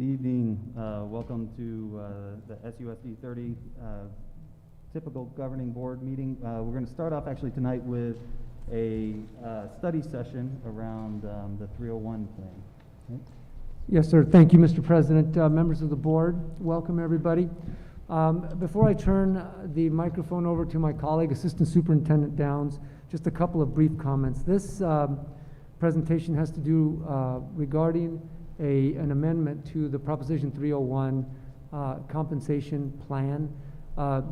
Good evening. Welcome to the SUSD 30 typical governing board meeting. We're going to start off actually tonight with a study session around the 301 plan. Okay. Yes, sir. Thank you, Mr. President. Members of the board, welcome everybody. Before I turn the microphone over to my colleague, Assistant Superintendent Downs, just a couple of brief comments. This presentation has to do regarding an amendment to the Proposition 301 compensation plan.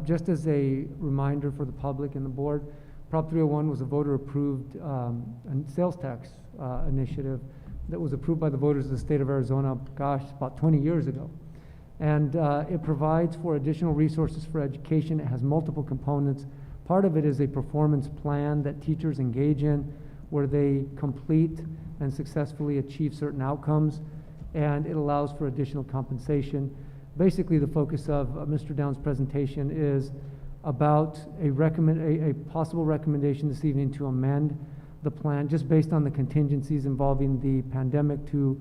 Just as a reminder for the public and the board, Prop 301 was a voter-approved sales tax initiative that was approved by the voters of the state of Arizona, gosh, about 20 years ago. And it provides for additional resources for education. It has multiple components. Part of it is a performance plan that teachers engage in where they complete and successfully achieve certain outcomes, and it allows for additional compensation. Basically, the focus of Mr. Downs' presentation is about a possible recommendation this evening to amend the plan just based on the contingencies involving the pandemic to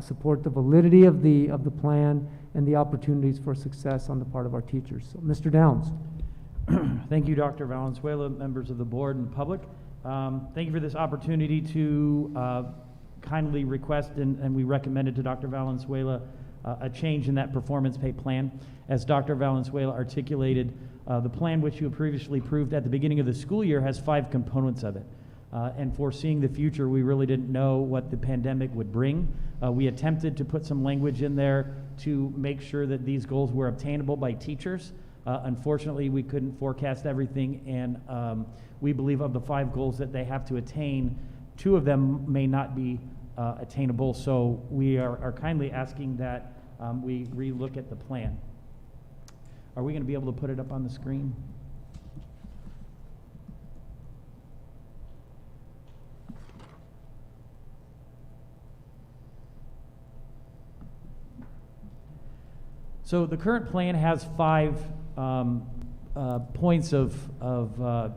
support the validity of the plan and the opportunities for success on the part of our teachers. So, Mr. Downs. Thank you, Dr. Valenzuela, members of the board and public. Thank you for this opportunity to kindly request and we recommended to Dr. Valenzuela a change in that performance pay plan. As Dr. Valenzuela articulated, the plan which you previously approved at the beginning of the school year has 5 components of it. And foreseeing the future, we really didn't know what the pandemic would bring. We attempted to put some language in there to make sure that these goals were obtainable by teachers. Unfortunately, we couldn't forecast everything, and we believe of the 5 goals that they have to attain, 2 of them may not be attainable, so we are kindly asking that we relook at the plan. Are we going to be able to put it up on the screen? So the current plan has 5 points of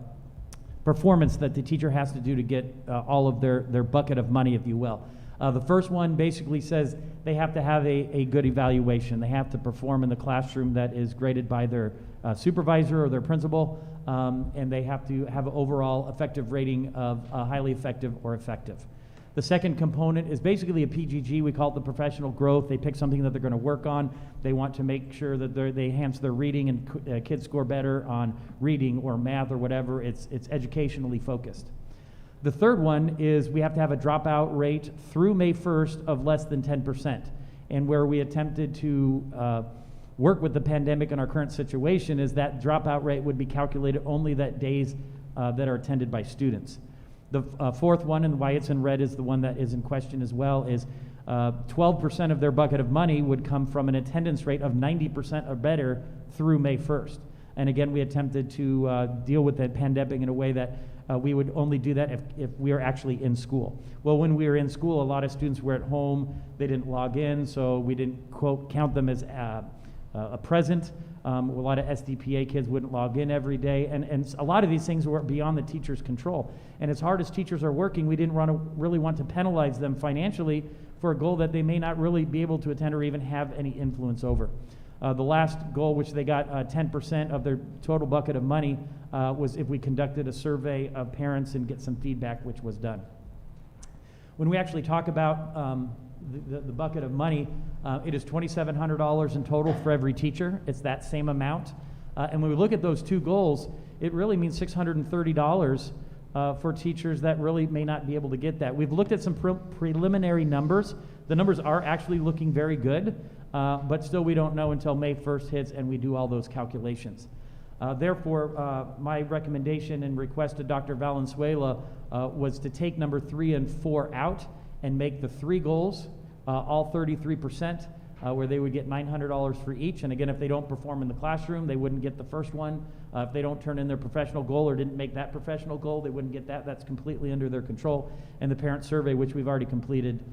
performance that the teacher has to do to get all of their bucket of money, if you will. The first one basically says they have to have a good evaluation. They have to perform in the classroom that is graded by their supervisor or their principal, and they have to have an overall effective rating of highly effective or effective. The second component is basically a PGG. We call it the professional growth. They pick something that they're going to work on. They want to make sure that they enhance their reading and kids score better on reading or math or whatever. It's educationally focused. The third one is we have to have a dropout rate through May 1st of less than 10%. And where we attempted to work with the pandemic in our current situation is that dropout rate would be calculated only that days that are attended by students. The fourth one, and why it's in red is the one that is in question as well, is 12% of their bucket of money would come from an attendance rate of 90% or better through May 1st. And again, we attempted to deal with that pandemic in a way that we would only do that if we are actually in school. Well, when we were in school, a lot of students were at home. They didn't log in, so we didn't, quote, count them as a present. A lot of SDPA kids wouldn't log in every day, and a lot of these things were beyond the teacher's control. And as hard as teachers are working, we didn't really want to penalize them financially for a goal that they may not really be able to attend or even have any influence over. The last goal, which they got 10% of their total bucket of money, was if we conducted a survey of parents and get some feedback, which was done. When we actually talk about the bucket of money, it is $2,700 in total for every teacher. It's that same amount. And when we look at those 2 goals, it really means $630 for teachers that really may not be able to get that. We've looked at some preliminary numbers. The numbers are actually looking very good, but still we don't know until May 1st hits and we do all those calculations. Therefore, my recommendation and request to Dr. Valenzuela was to take number 3 and 4 out and make the 3 goals all 33%, where they would get $900 for each. And again, if they don't perform in the classroom, they wouldn't get the first one. If they don't turn in their professional goal or didn't make that professional goal, they wouldn't get that. That's completely under their control. And the parent survey, which we've already completed,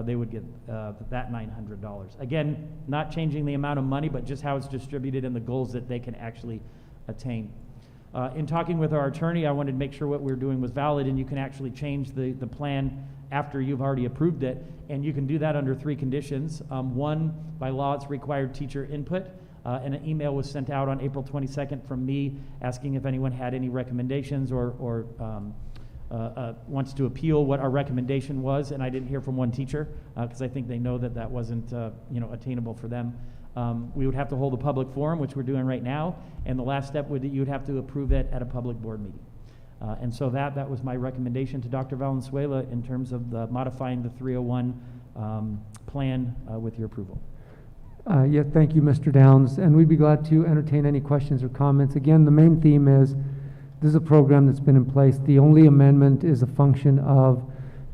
they would get that $900. Again, not changing the amount of money, but just how it's distributed and the goals that they can actually attain. In talking with our attorney, I wanted to make sure what we were doing was valid, and you can actually change the plan after you've already approved it. And you can do that under 3 conditions. One, by law, it's required teacher input. And an email was sent out on April 22nd from me asking if anyone had any recommendations or wants to appeal what our recommendation was. And I didn't hear from one teacher because I think they know that that wasn't attainable for them. We would have to hold a public forum, which we're doing right now. And the last step would you would have to approve it at a public board meeting. And so that was my recommendation to Dr. Valenzuela in terms of modifying the 301 plan with your approval. Yeah, thank you, Mr. Downs, and we'd be glad to entertain any questions or comments. Again, the main theme is this is a program that's been in place. The only amendment is a function of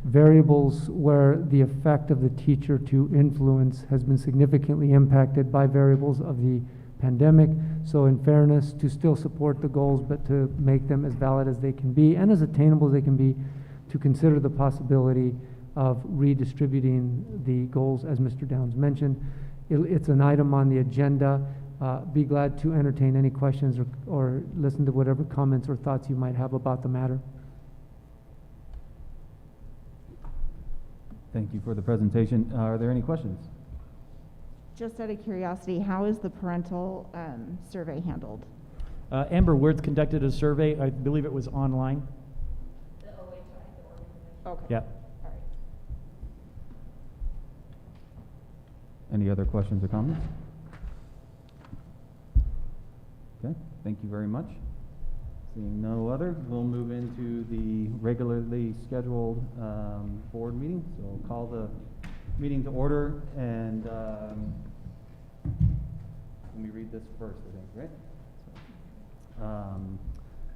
variables where the effect of the teacher to influence has been significantly impacted by variables of the pandemic. So in fairness, to still support the goals, but to make them as valid as they can be and as attainable as they can be, to consider the possibility of redistributing the goals, as Mr. Downs mentioned. It's an item on the agenda. Be glad to entertain any questions or listen to whatever comments or thoughts you might have about the matter. Thank you for the presentation. Are there any questions? Just out of curiosity, how is the parental survey handled? Amber Worth conducted a survey. I believe it was online. The OHI, the organization. Okay. Yeah. All right. Any other questions or comments? Okay, thank you very much. Seeing no other, we'll move into the regularly scheduled board meeting. So I'll call the meeting to order, and let me read this first, I think, right?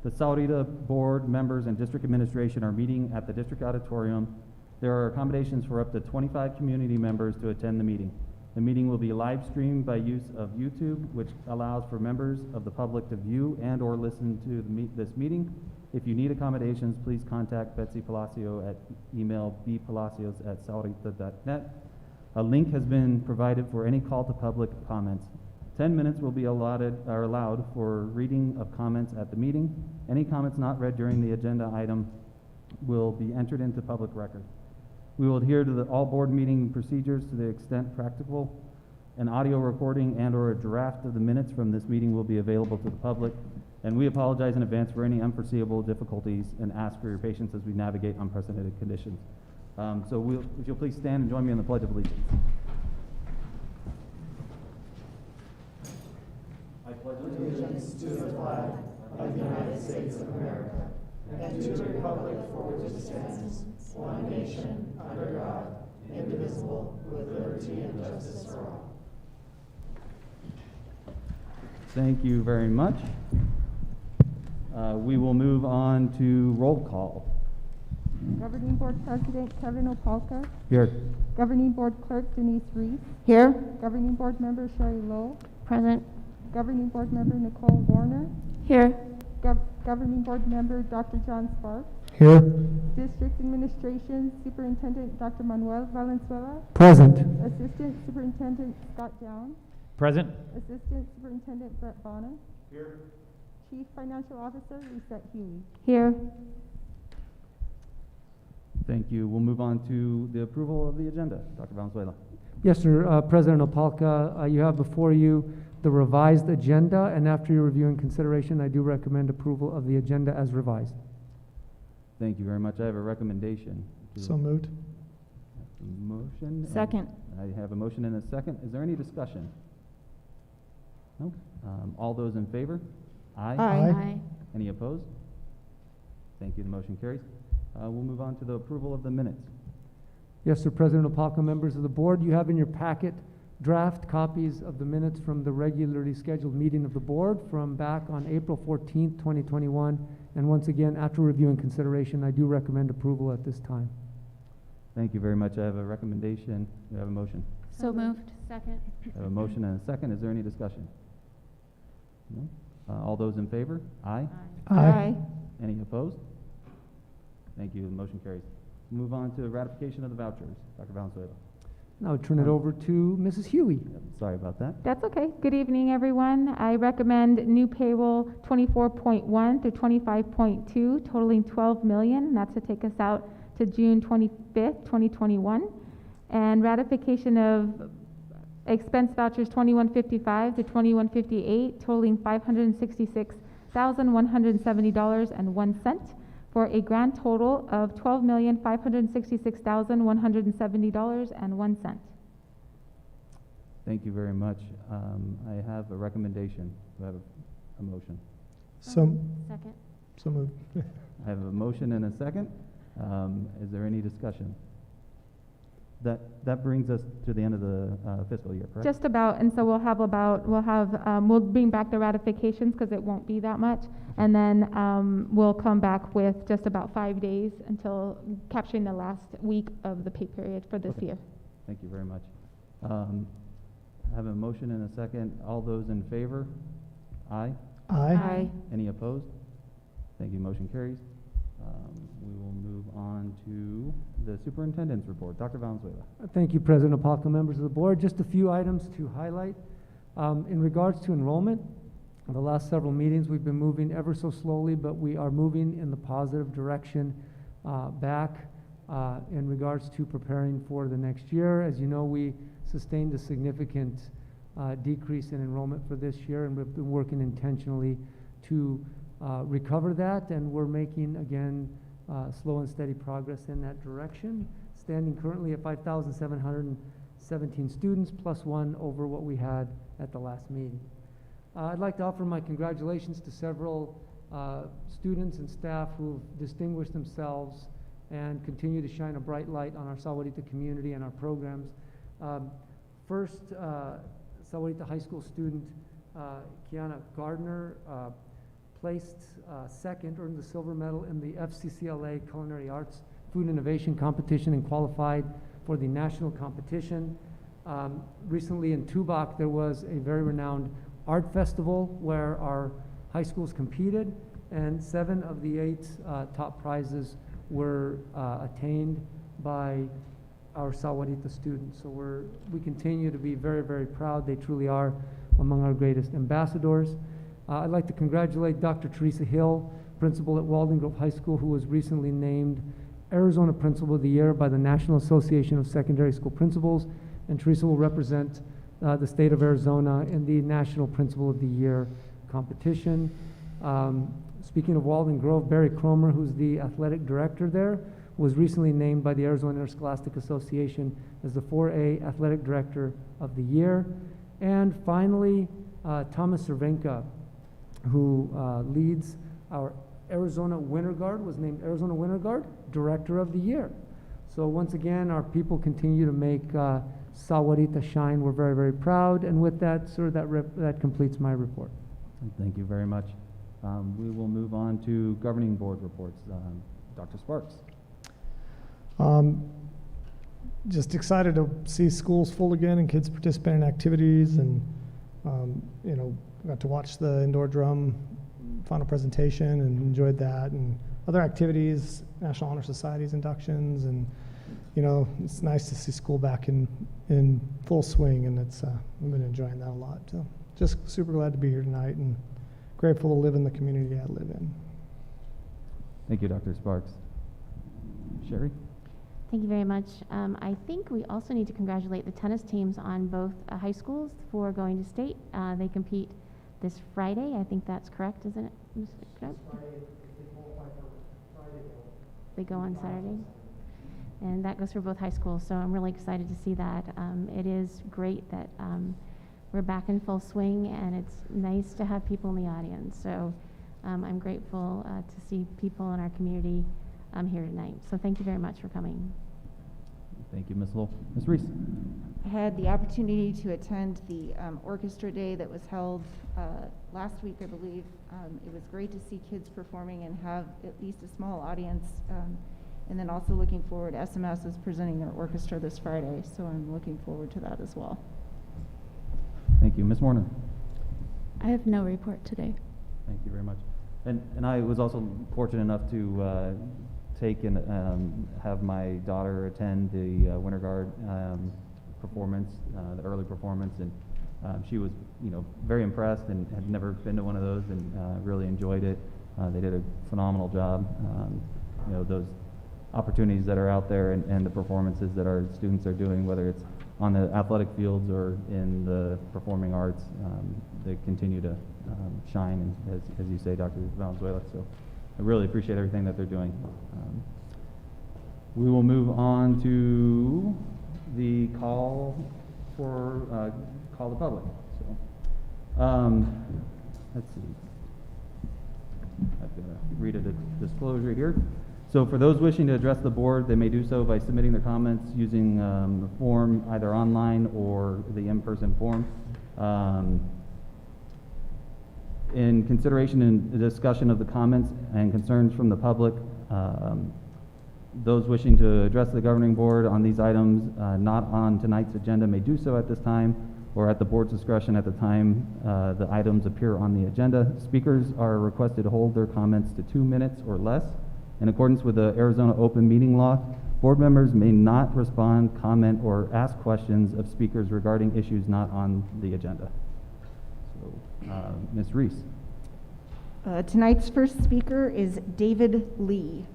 The Sahuarita board members and district administration are meeting at the district auditorium. There are accommodations for up to 25 community members to attend the meeting. The meeting will be live streamed by use of YouTube, which allows for members of the public to view and or listen to this meeting. If you need accommodations, please contact Betsy Palacio at email bpalacios@sahuarita.net. A link has been provided for any call to public comments. 10 minutes will be allowed for reading of comments at the meeting. Any comments not read during the agenda item will be entered into public record. We will adhere to all board meeting procedures to the extent practicable. An audio recording and or a draft of the minutes from this meeting will be available to the public. And we apologize in advance for any unforeseeable difficulties and ask for your patience as we navigate unprecedented conditions. If you'll please stand and join me in the Pledge of Allegiance. I pledge allegiance to the flag of the United States of America and to the republic for which it stands, one nation, under God, indivisible, with liberty and justice for all. Thank you very much. We will move on to roll call. Governing Board President Kevin Opalka. Here. Governing Board Clerk Denise Reese. Here. Governing Board Member Sherry Lowe. Present. Governing Board Member Nicole Warner. Here. Governing Board Member Dr. John Sparks. Here. District Administration Superintendent Dr. Manuel Valenzuela. Present. Assistant Superintendent Scott Downs. Present. Assistant Superintendent Brett Bonner. Here. Chief Financial Officer Lisette Huey. Here. Thank you. We'll move on to the approval of the agenda. Dr. Valenzuela. Yes, sir. President Opalka, you have before you the revised agenda, and after your review and consideration, I do recommend approval of the agenda as revised. Thank you very much. I have a recommendation. So moved. Motion. Second. I have a motion and a second. Is there any discussion? No? All those in favor? Aye. Aye. Any opposed? Thank you. The motion carries. We'll move on to the approval of the minutes. Yes, sir. President Opalka, members of the board, you have in your packet draft copies of the minutes from the regularly scheduled meeting of the board from back on April 14th, 2021. And once again, after review and consideration, I do recommend approval at this time. Thank you very much. I have a recommendation. We have a motion. So moved. Second. I have a motion and a second. Is there any discussion? No? All those in favor? Aye. Aye. Any opposed? Thank you. The motion carries. Move on to ratification of the vouchers. Dr. Valenzuela. Now I turn it over to Mrs. Huey. Sorry about that. That's okay. Good evening, everyone. I recommend new payroll 24.1 through 25.2, totaling $12 million. That's to take us out to June 25th, 2021, and ratification of expense vouchers 2155 to 2158 totaling $566,170.01 for a grand total of $12,566,170.01. Thank you very much. I have a recommendation. Do I have a motion? So, Second. so moved. I have a motion and a second. Is there any discussion? That brings us to the end of the fiscal year, correct? Just about, and so we'll bring back the ratifications because it won't be that much. And then we'll come back with just about 5 days until capturing the last week of the pay period for this Okay. year. Thank you very much. I have a motion and a second. All those in favor? Aye. Aye. Any opposed? Thank you. Motion carries. We will move on to the superintendent's report. Dr. Valenzuela. Thank you, President Opalka, members of the board. Just a few items to highlight. In regards to enrollment, the last several meetings, we've been moving ever so slowly, but we are moving in the positive direction back in regards to preparing for the next year. As you know, we sustained a significant decrease in enrollment for this year, and we've been working intentionally to recover that, and we're making, again, slow and steady progress in that direction, standing currently at 5,717 students, plus one over what we had at the last meeting. I'd like to offer my congratulations to several students and staff who've distinguished themselves and continue to shine a bright light on our Sahuarita community and our programs. First, Sahuarita High School student Kiana Gardner placed second, earned the silver medal in the FCCLA Culinary Arts Food Innovation Competition and qualified for the national competition. Recently in Tubac, there was a very renowned art festival where our high schools competed, and 7 of the 8 top prizes were attained by our Sahuarita students. So we continue to be very, very proud. They truly are among our greatest ambassadors. I'd like to congratulate Dr. Teresa Hill, principal at Walden Grove High School, who was recently named Arizona Principal of the Year by the National Association of Secondary School Principals, and Teresa will represent the state of Arizona in the National Principal of the Year competition. Speaking of Walden Grove, Barry Cromer, who's the athletic director there, was recently named by the Arizona Interscholastic Association as the 4A Athletic Director of the Year. And finally, Thomas Cervenka, who leads our Arizona Winter Guard, was named Arizona Winter Guard Director of the Year. So once again, our people continue to make Sahuarita shine. We're very, very proud. And with that, sir, that completes my report. Thank you very much. We will move on to governing board reports. Dr. Sparks. Just excited to see schools full again and kids participating in activities, and got to watch the indoor drum final presentation and enjoyed that, and other activities, National Honor Society's inductions, and it's nice to see school back in full swing, and I've been enjoying that a lot. So just super glad to be here tonight and grateful to live in the community I live in. Thank you, Dr. Sparks. Sherry? Thank you very much. I think we also need to congratulate the tennis teams on both high schools for going to state. They compete this Friday. I think that's correct, isn't it? Correct? They go on Saturday. And that goes for both high schools, so I'm really excited to see that. It is great that we're back in full swing, and it's nice to have people in the audience. So I'm grateful to see people in our community here tonight. So thank you very much for coming. Thank you, Ms. Lowell. Ms. Reese? I had the opportunity to attend the orchestra day that was held last week, I believe. It was great to see kids performing and have at least a small audience. And then also looking forward, SMS is presenting their orchestra this Friday, so I'm looking forward to that as well. Thank you. Ms. Warner? I have no report today. Thank you very much. And I was also fortunate enough to take and have my daughter attend the Winter Guard performance, the early performance, and she was, very impressed and had never been to one of those, and really enjoyed it. They did a phenomenal job. Those opportunities that are out there and the performances that our students are doing, whether it's on the athletic fields or in the performing arts. They continue to shine, and as you say, Dr. Valenzuela. So I really appreciate everything that they're doing. We will move on to the call the public. So, let's see. I've got to read a disclosure here. So for those wishing to address the board, they may do so by submitting their comments using the form either online or the in-person form. In consideration and discussion of the comments and concerns from the public, those wishing to address the governing board on these items not on tonight's agenda may do so at this time or at the board's discretion at the time the items appear on the agenda. Speakers are requested to hold their comments to 2 minutes or less. In accordance with the Arizona Open Meeting Law, board members may not respond, comment, or ask questions of speakers regarding issues not on the agenda. So, Ms. Reese. Tonight's first speaker is David Lee.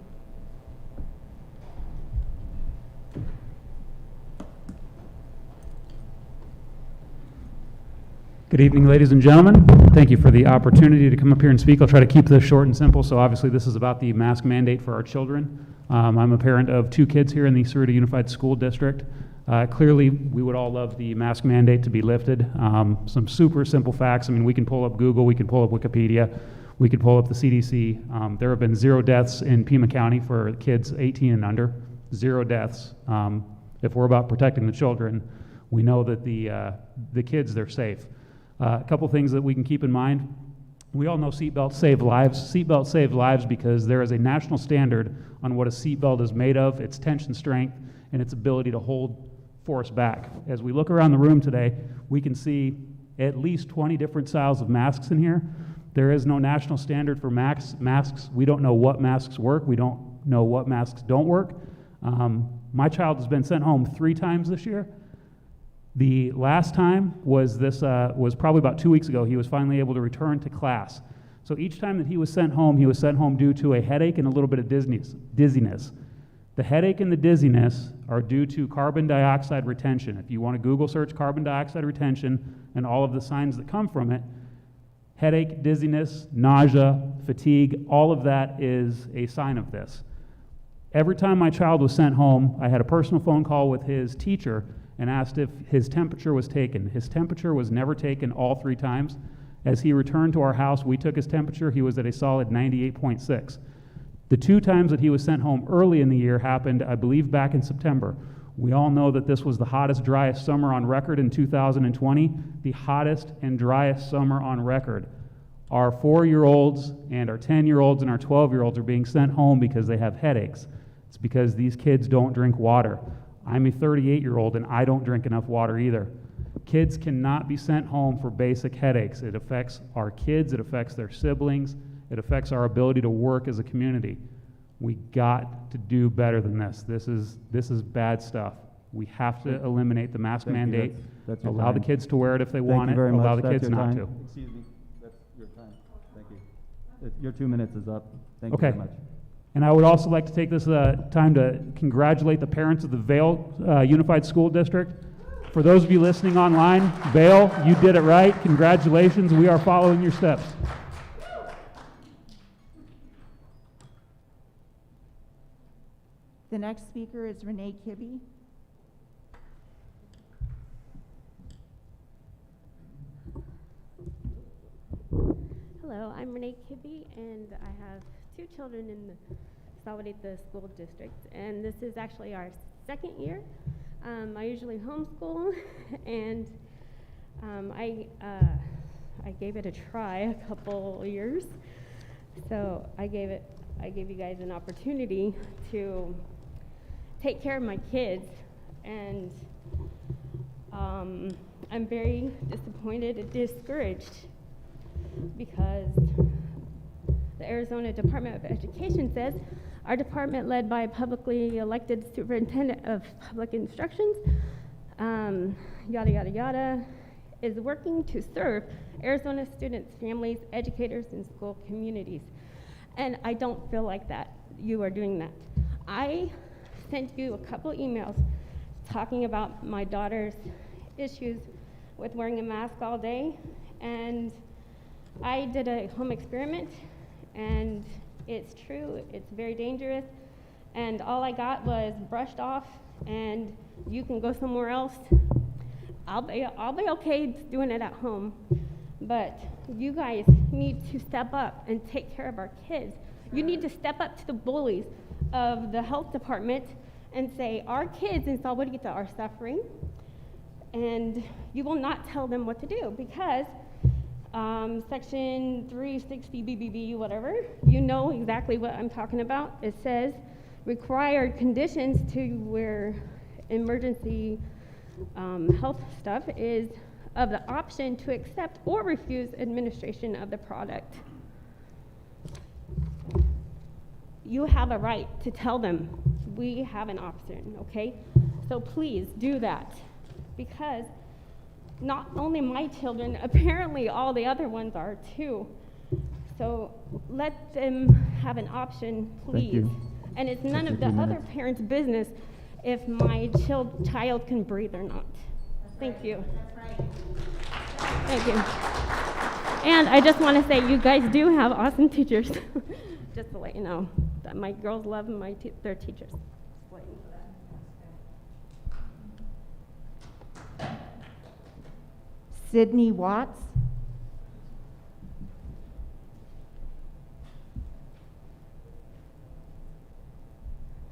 Good evening, ladies and gentlemen. Thank you for the opportunity to come up here and speak. I'll try to keep this short and simple. So obviously this is about the mask mandate for our children. I'm a parent of 2 kids here in the Sahuarita Unified School District. Clearly, we would all love the mask mandate to be lifted. Some super simple facts. I mean, we can pull up Google, we can pull up Wikipedia, we could pull up the CDC. There have been 0 deaths in Pima County for kids 18 and under. 0 deaths. If we're about protecting the children, we know that the kids, they're safe. A couple things that we can keep in mind. We all know seatbelts save lives. Seatbelts save lives because there is a national standard on what a seatbelt is made of, its tension strength, and its ability to hold force back. As we look around the room today, we can see at least 20 different styles of masks in here. There is no national standard for masks. We don't know what masks work. We don't know what masks don't work. My child has been sent home 3 times this year. The last time was probably about 2 weeks ago. He was finally able to return to class. So each time that he was sent home due to a headache and a little bit of dizziness. The headache and the dizziness are due to carbon dioxide retention. If you want to Google search carbon dioxide retention and all of the signs that come from it, headache, dizziness, nausea, fatigue, all of that is a sign of this. Every time my child was sent home, I had a personal phone call with his teacher and asked if his temperature was taken. His temperature was never taken all 3 times. As he returned to our house, we took his temperature. He was at a solid 98.6. The 2 times that he was sent home early in the year happened, I believe, back in September. We all know that this was the hottest, driest summer on record in 2020, the hottest and driest summer on record. Our 4-year-olds and our 10-year-olds and our 12-year-olds are being sent home because they have headaches. It's because these kids don't drink water. I'm a 38-year-old and I don't drink enough water either. Kids cannot be sent home for basic headaches. It affects our kids, it affects their siblings, it affects our ability to work as a community. We got to do better than this. This is bad stuff. We have to eliminate the mask mandate. That's your allow time. the kids to wear it if they Thank want you it, very allow much. the That's kids your not time. to. Excuse me, that's your time. Thank you. Your 2 minutes is up. Thank you Okay. very much. And I would also like to take this time to congratulate the parents of the Vail Unified School District. For those of you listening online, Vail, you did it right. Congratulations. We are following your steps. The next speaker is Renee Kibby. Hello, I'm Renee Kibby, and I have 2 children in the Sahuarita School District, and this is actually our 2nd year. I usually homeschool, and I gave it a try a couple years, so I gave you guys an opportunity to take care of my kids, and I'm very disappointed and discouraged because the Arizona Department of Education says our department, led by a publicly elected superintendent of public instructions, yada, yada, yada, is working to serve Arizona students, families, educators, and school communities. And I don't feel like that you are doing that. I sent you a couple emails talking about my daughter's issues with wearing a mask all day, and I did a home experiment, and it's true, it's very dangerous, and all I got was brushed off, and you can go somewhere else. I'll be okay doing it at home, but you guys need to step up and take care of our kids. You need to step up to the bullies of the health department and say, our kids in Sahuarita are suffering, and you will not tell them what to do, because Section 360 BBB, whatever, you know exactly what I'm talking about. It says required conditions to where emergency health stuff is of the option to accept or refuse administration of the product. You have a right to tell them we have an option, okay? So please do that, because not only my children, apparently all the other ones are too. So let them have an option, please. Thank you. And it's none of the 52 other minutes. parents' business if my child can breathe or not. Thank you. Thank you. And I just want to say, you guys do have awesome teachers. Just to let you know that my girls love their teachers. Just let you know that. Sydney Watts.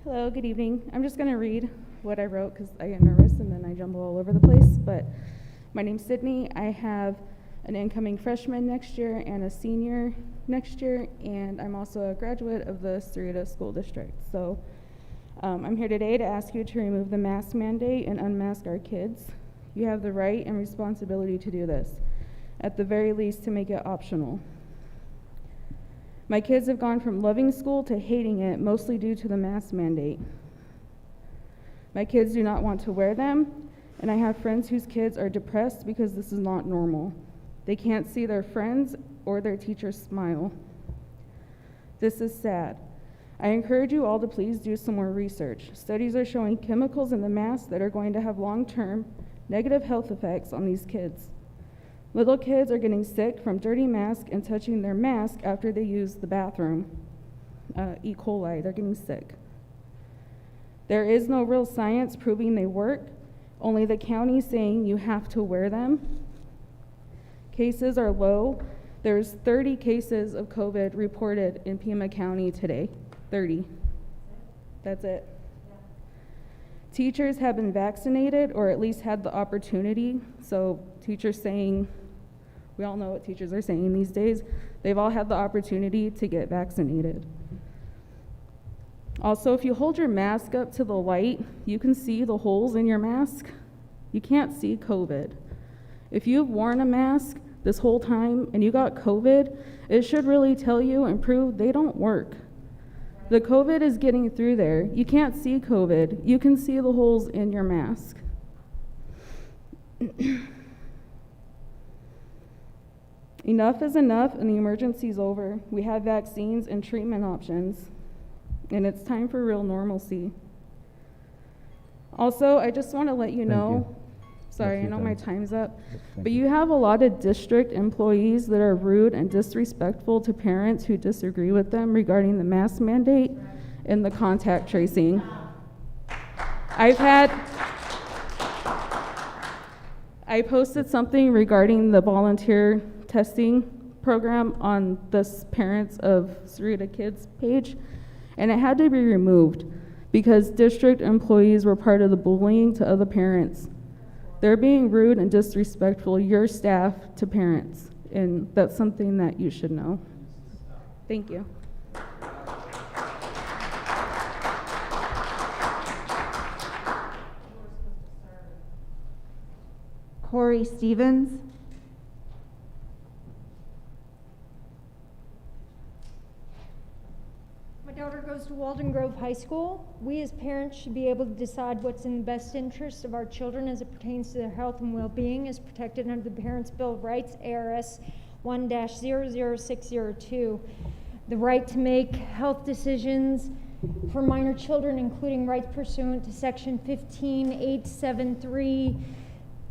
Hello, good evening. I'm just going to read what I wrote because I get nervous and then I jumble all over the place. But my name's Sydney. I have an incoming freshman next year and a senior next year, and I'm also a graduate of the Sahuarita School District. So I'm here today to ask you to remove the mask mandate and unmask our kids. You have the right and responsibility to do this, at the very least to make it optional. My kids have gone from loving school to hating it, mostly due to the mask mandate. My kids do not want to wear them, and I have friends whose kids are depressed because this is not normal. They can't see their friends or their teachers smile. This is sad. I encourage you all to please do some more research. Studies are showing chemicals in the mask that are going to have long-term negative health effects on these kids. Little kids are getting sick from dirty masks and touching their mask after they use the bathroom. E. coli, they're getting sick. There is no real science proving they work, only the county saying you have to wear them. Cases are low. There's 30 cases of COVID reported in Pima County today. 30. That's it. Teachers have been vaccinated, or at least had the opportunity. So teachers saying, we all know what teachers are saying these days, they've all had the opportunity to get vaccinated. Also, if you hold your mask up to the light, you can see the holes in your mask. You can't see COVID. If you've worn a mask this whole time and you got COVID, it should really tell you and prove they don't work. The COVID is getting through there. You can't see COVID. You can see the holes in your mask. Enough is enough, and the emergency's over. We have vaccines and treatment options, and it's time for real normalcy. Also, I just want to let you know, sorry, I know my time's up, but you have a lot of district employees that are rude and disrespectful to parents who disagree with them regarding the mask mandate and the contact tracing. I posted something regarding the volunteer testing program on the Parents of Sahuarita Kids page, and it had to be removed because district employees were part of the bullying to other parents. They're being rude and disrespectful, your staff, to parents, and that's something that you should know. Thank you. Corey Stevens. My daughter goes to Walden Grove High School. We as parents should be able to decide what's in the best interest of our children as it pertains to their health and well-being as protected under the Parents' Bill of Rights, ARS 1-00602. The right to make health decisions for minor children, including rights pursuant to Section 15873,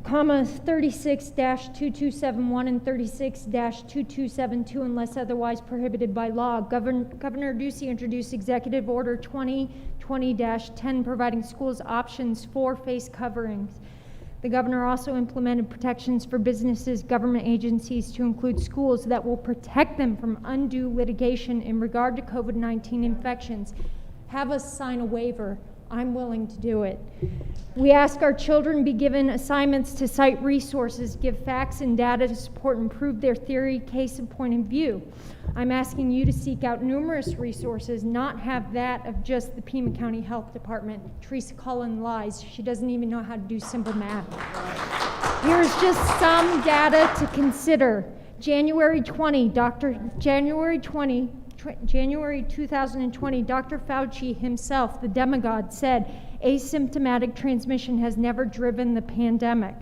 36-2271 and 36-2272 unless otherwise prohibited by law. Governor Ducey introduced Executive Order 2020-10 providing schools options for face coverings. The governor also implemented protections for businesses, government agencies to include schools that will protect them from undue litigation in regard to COVID-19 infections. Have us sign a waiver. I'm willing to do it. We ask our children be given assignments to cite resources, give facts and data to support and prove their theory, case, and point of view. I'm asking you to seek out numerous resources, not have that of just the Pima County Health Department. Teresa Cullen lies. She doesn't even know how to do simple math. Here's just some data to consider. January 2020, Dr. Fauci himself, the demigod, said asymptomatic transmission has never driven the pandemic.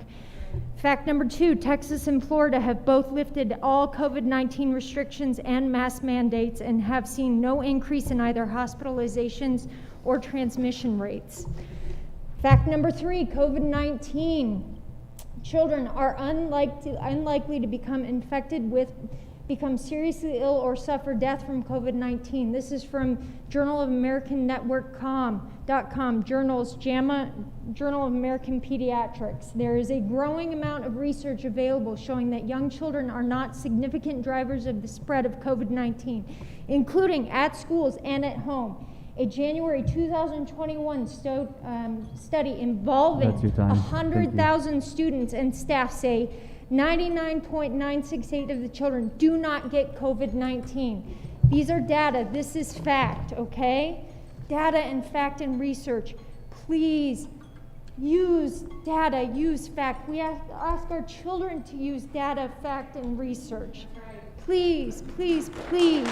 Fact number 2, Texas and Florida have both lifted all COVID-19 restrictions and mask mandates and have seen no increase in either hospitalizations or transmission rates. Fact number 3, COVID-19. Children are unlikely to become seriously ill or suffer death from COVID-19. This is from Journal of American Network.com, Journals, JAMA, Journal of American Pediatrics. There is a growing amount of research available showing that young children are not significant drivers of the spread of COVID-19, including at schools and at home. A January 2021 study involving 100,000 students and staff say 99.968% of the children do not get COVID-19. These are data. This is fact, okay? Data and fact and research. Please use data, use fact. We have to ask our children to use data, fact, and research. Please, please, please.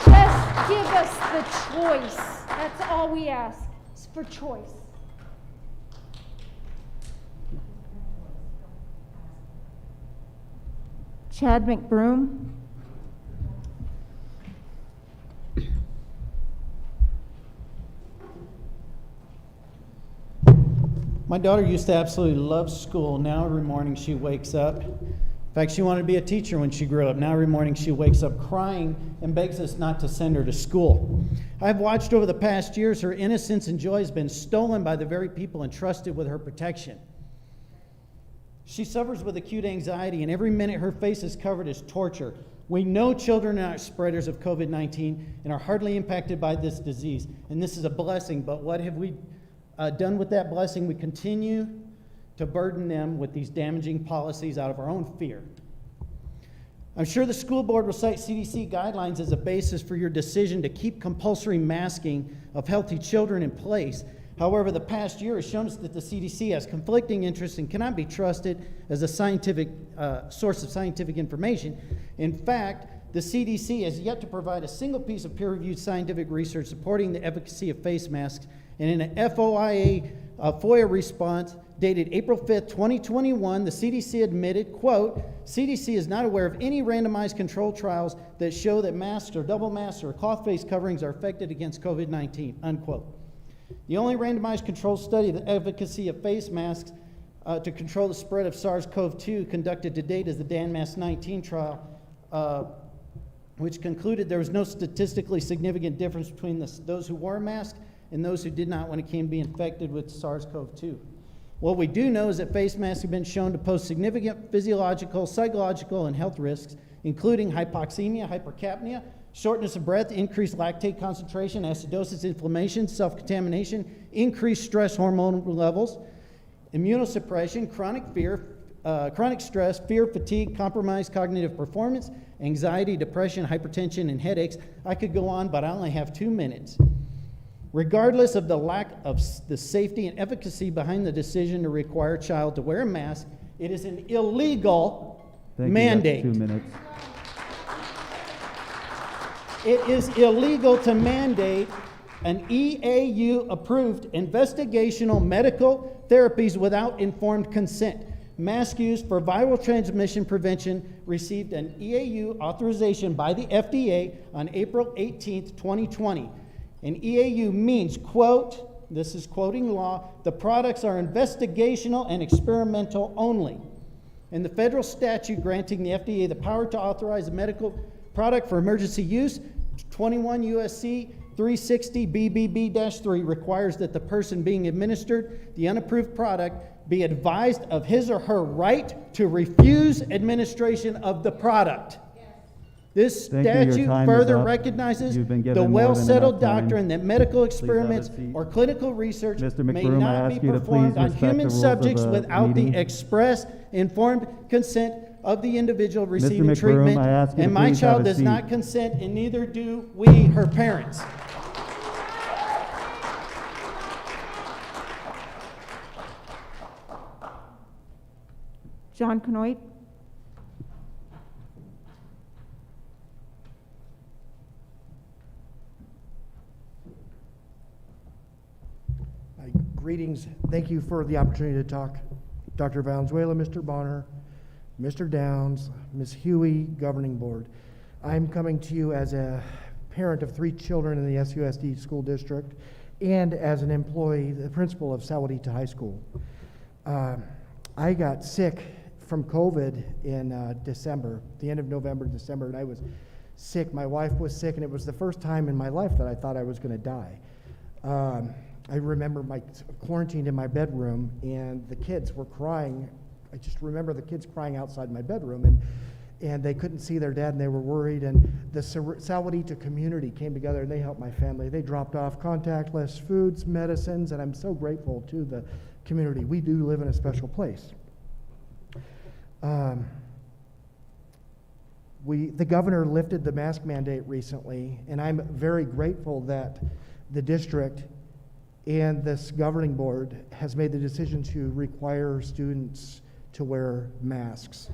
Just give us the choice. That's all we ask, is for choice. Chad McBroom. My daughter used to absolutely love school. Now every morning she wakes up. In fact, she wanted to be a teacher when she grew up. Now every morning she wakes up crying and begs us not to send her to school. I've watched over the past years her innocence and joy has been stolen by the very people entrusted with her protection. She suffers with acute anxiety, and every minute her face is covered is torture. We know children are not spreaders of COVID-19 and are hardly impacted by this disease, and this is a blessing. But what have we done with that blessing? We continue to burden them with these damaging policies out of our own fear. I'm sure the school board will cite CDC guidelines as a basis for your decision to keep compulsory masking of healthy children in place. However, the past year has shown us that the CDC has conflicting interests and cannot be trusted as a scientific source of scientific information. In fact, the CDC has yet to provide a single piece of peer-reviewed scientific research supporting the efficacy of face masks. And in an FOIA FOIA response dated April 5th, 2021, the CDC admitted, quote, CDC is not aware of any randomized controlled trials that show that masks or double masks or cloth face coverings are effective against COVID-19, unquote. The only randomized controlled study of the efficacy of face masks to control the spread of SARS-CoV-2 conducted to date is the DanMask-19 trial, which concluded there was no statistically significant difference between those who wore a mask and those who did not when it came to be infected with SARS-CoV-2. What we do know is that face masks have been shown to pose significant physiological, psychological, and health risks, including hypoxemia, hypercapnia, shortness of breath, increased lactate concentration, acidosis, inflammation, self-contamination, increased stress hormone levels, immunosuppression, chronic fear, chronic stress, fear, fatigue, compromised cognitive performance, anxiety, depression, hypertension, and headaches. I could go on, but I only have 2 minutes. Regardless of the lack of the safety and efficacy behind the decision to require a child to wear a mask, it is an illegal mandate. 2 minutes. It is illegal to mandate an EAU-approved investigational medical therapies without informed consent. mask use for viral transmission prevention received an EAU authorization by the FDA on April 18th, 2020. And EAU means, quote, this is quoting law, the products are investigational and experimental only. And the federal statute granting the FDA the power to authorize a medical product for emergency use, 21 U.S.C. 360 BBB-3, requires that the person being administered the unapproved product be advised of his or her right to refuse administration of the product. This Thank you. Your statute time is further up. recognizes You've been the given more than well-settled enough time. doctrine that medical Please have a experiments seat. or clinical research Mr. may McBroom, I not be ask you to performed please on respect the human rules of subjects the without meeting. the express informed consent of the individual receiving McBroom, treatment. I ask you to And my please have child a does seat. not consent, and neither do we, her parents. John Canoit? Greetings. Thank you for the opportunity to talk. Dr. Valenzuela, Mr. Bonner, Mr. Downs, Ms. Huey, Governing Board. I'm coming to you as a parent of 3 children in the SUSD school district and as an employee, the principal of Sahuarita High School. I got sick from COVID in December, the end of November, December, and I was sick. My wife was sick, and it was the first time in my life that I thought I was going to die. I remember my quarantined in my bedroom, and the kids were crying. I just remember the kids crying outside my bedroom, and they couldn't see their dad, and they were worried. And the Sahuarita community came together, and they helped my family. They dropped off contactless foods, medicines, and I'm so grateful to the community. We do live in a special place. The governor lifted the mask mandate recently, and I'm very grateful that the district and this governing board has made the decision to require students to wear masks.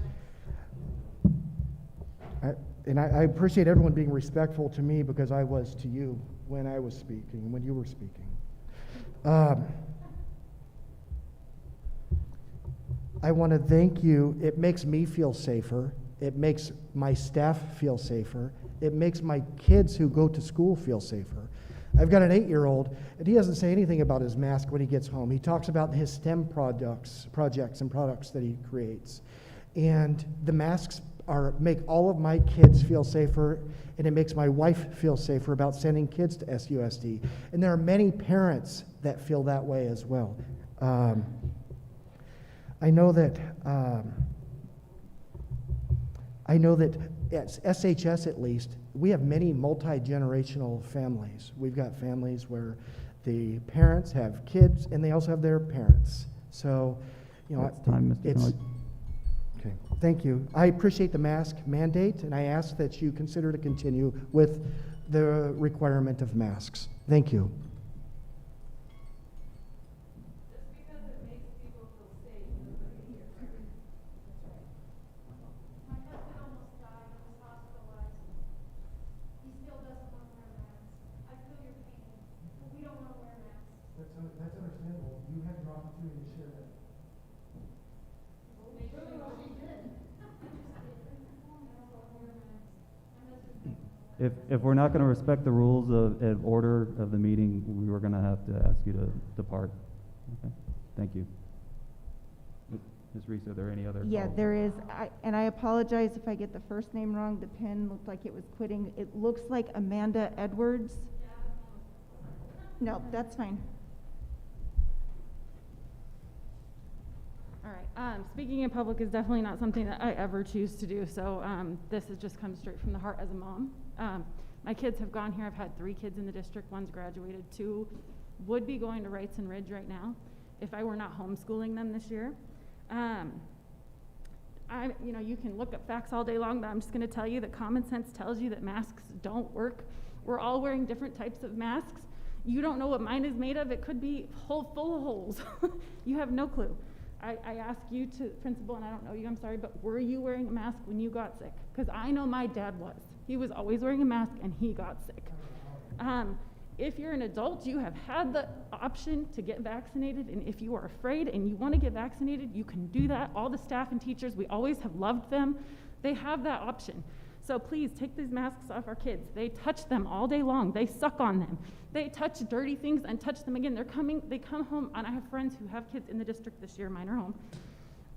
I appreciate everyone being respectful to me, because I was to you when I was speaking, when you were speaking. I want to thank you. It makes me feel safer. It makes my staff feel safer. It makes my kids who go to school feel safer. I've got an 8-year-old, and he doesn't say anything about his mask when he gets home. He talks about his STEM projects and products that he creates. And the masks make all of my kids feel safer, and it makes my wife feel safer about sending kids to SUSD. And there are many parents that feel that way as well. I know that at SHS at least, we have many multi-generational families. We've got families where the parents have kids and they also have their parents. So, That's time, Mr. Canoit. Okay, thank you. I appreciate the mask mandate, and I ask that you consider to continue with the requirement of masks. Thank you. That's understandable. You had an opportunity to share that. If we're not going to respect the rules of order of the meeting, we were going to have to ask you to depart. Okay, thank you. Ms. Reese, are there any other Yeah, calls? there is, and I apologize if I get the first name wrong. The pen looked like it was quitting. It looks like Amanda Edwards. No, that's fine. All right. Speaking in public is definitely not something that I ever choose to do. So this has just come straight from the heart as a mom. My kids have gone here. I've had 3 kids in the district. 1's graduated. 2 would be going to Wrights and Ridge right now if I were not homeschooling them this year. You can look up facts all day long, but I'm just going to tell you that common sense tells you that masks don't work. We're all wearing different types of masks. You don't know what mine is made of. It could be full of holes. You have no clue. I ask you to, principal, and I don't know you, I'm sorry, but were you wearing a mask when you got sick? Because I know my dad was. He was always wearing a mask, and he got sick. If you're an adult, you have had the option to get vaccinated, and if you are afraid and you want to get vaccinated, you can do that. All the staff and teachers, we always have loved them. They have that option. So please take these masks off our kids. They touch them all day long. They suck on them. They touch dirty things and touch them again. They come home, and I have friends who have kids in the district this year, mine are home.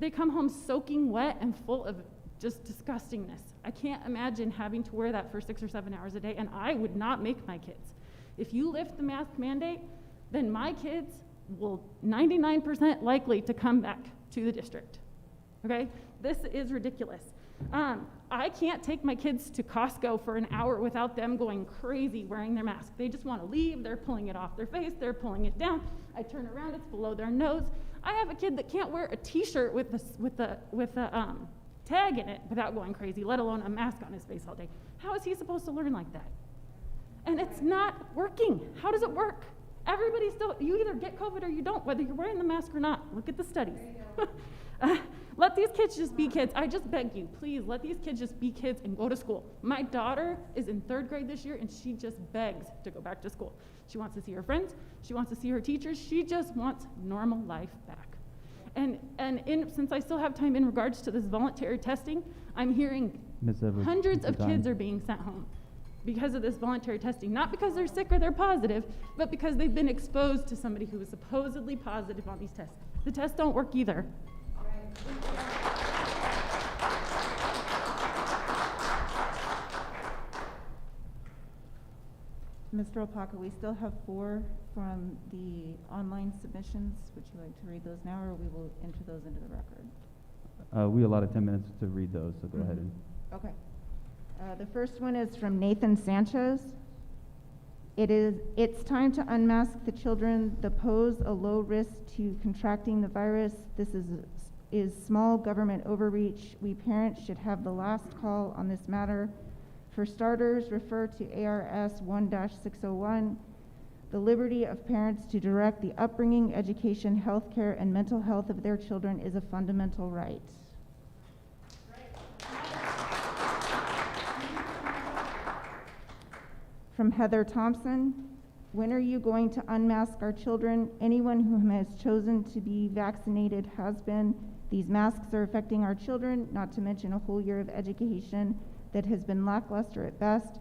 They come home soaking wet and full of just disgustingness. I can't imagine having to wear that for 6 or 7 hours a day, and I would not make my kids. If you lift the mask mandate, then my kids will 99% likely to come back to the district. Okay? This is ridiculous. I can't take my kids to Costco for an hour without them going crazy wearing their mask. They just want to leave. They're pulling it off their face. They're pulling it down. I turn around. It's below their nose. I have a kid that can't wear a T-shirt with a tag in it without going crazy, let alone a mask on his face all day. How is he supposed to learn like that? And it's not working. How does it work? Everybody still, you either get COVID or you don't, whether you're wearing the mask or not. Look at the studies. Let these kids just be kids. I just beg you, please let these kids just be kids and go to school. My daughter is in 3rd grade this year, and she just begs to go back to school. She wants to see her friends. She wants to see her teachers. She just wants normal life back. And since I still have time in regards to this voluntary testing, I'm hearing hundreds of kids are being sent home because of this voluntary testing. Not because they're sick or they're positive, but because they've been exposed to somebody who was supposedly positive on these tests. The tests don't work either. Mr. Opaka, we still have 4 from the online submissions. Would you like to read those now, or we will enter those into the record? We allotted 10 minutes to read those, so go ahead and. Okay. The first one is from Nathan Sanchez. It's time to unmask the children that pose a low risk to contracting the virus. This is small government overreach. We parents should have the last call on this matter. For starters, refer to ARS 1-601. The liberty of parents to direct the upbringing, education, healthcare, and mental health of their children is a fundamental right. From Heather Thompson, when are you going to unmask our children? Anyone who has chosen to be vaccinated has been. These masks are affecting our children, not to mention a whole year of education that has been lackluster at best.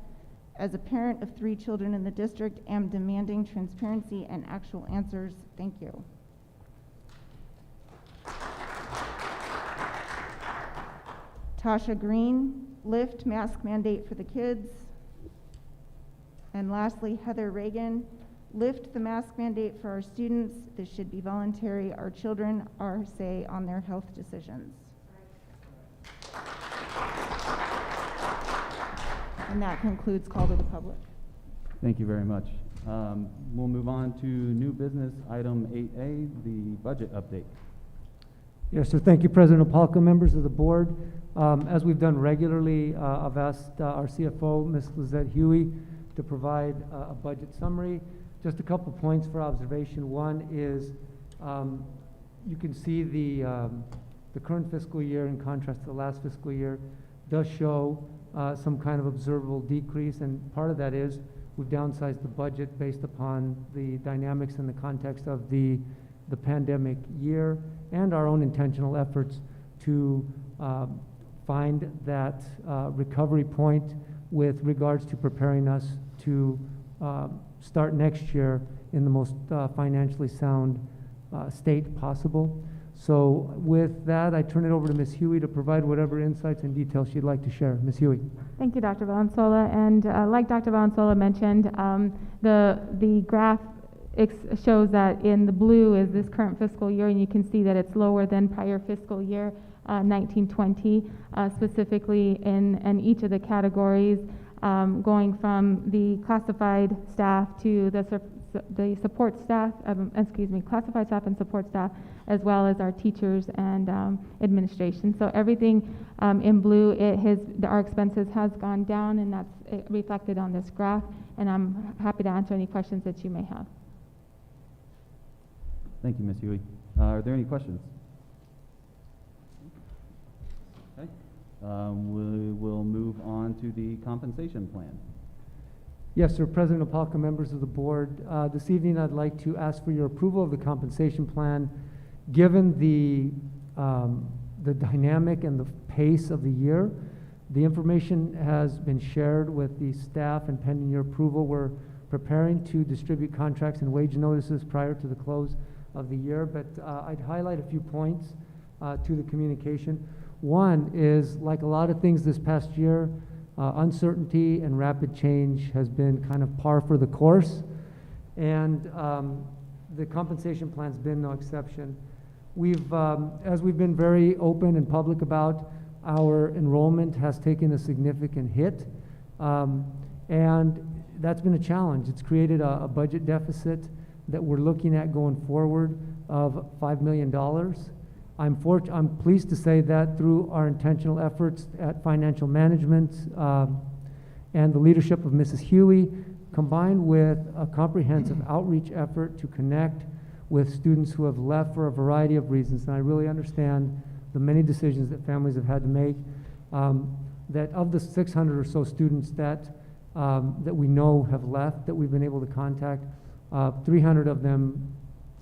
As a parent of 3 children in the district, I am demanding transparency and actual answers. Thank you. Tasha Green, lift mask mandate for the kids. And lastly, Heather Reagan, lift the mask mandate for our students. This should be voluntary. Our children are say on their health decisions. And that concludes call to the public. Thank you very much. We'll move on to new business item 8A, the budget update. Yes, sir. Thank you, President Opalka, members of the board. As we've done regularly, I've asked our CFO, Ms. Lizette Huey, to provide a budget summary. Just a couple points for observation. One is you can see the current fiscal year in contrast to the last fiscal year does show some kind of observable decrease, and part of that is we've downsized the budget based upon the dynamics in the context of the pandemic year and our own intentional efforts to find that recovery point with regards to preparing us to start next year in the most financially sound state possible. So with that, I turn it over to Ms. Huey to provide whatever insights and details she'd like to share. Ms. Huey. Thank you, Dr. Valenzuela. And like Dr. Valenzuela mentioned, the graph shows that in the blue is this current fiscal year, and you can see that it's lower than prior fiscal year 1920, specifically in each of the categories, going from the classified staff to the support staff, classified staff and support staff, as well as our teachers and administration. So everything in blue, our expenses has gone down, and that's reflected on this graph, and I'm happy to answer any questions that you may have. Thank you, Ms. Huey. Are there any questions? Okay. We will move on to the compensation plan. Yes, sir. President Opalka, members of the board. This evening, I'd like to ask for your approval of the compensation plan. Given the dynamic and the pace of the year, the information has been shared with the staff, and pending your approval, we're preparing to distribute contracts and wage notices prior to the close of the year. But I'd highlight a few points to the communication. One is, like a lot of things this past year, uncertainty and rapid change has been kind of par for the course, and the compensation plan's been no exception. As we've been very open and public about, our enrollment has taken a significant hit, and that's been a challenge. It's created a budget deficit that we're looking at going forward of $5 million. I'm pleased to say that through our intentional efforts at financial management and the leadership of Mrs. Huey, combined with a comprehensive outreach effort to connect with students who have left for a variety of reasons, and I really understand the many decisions that families have had to make, that of the 600 or so students that we know have left, that we've been able to contact, 300 of them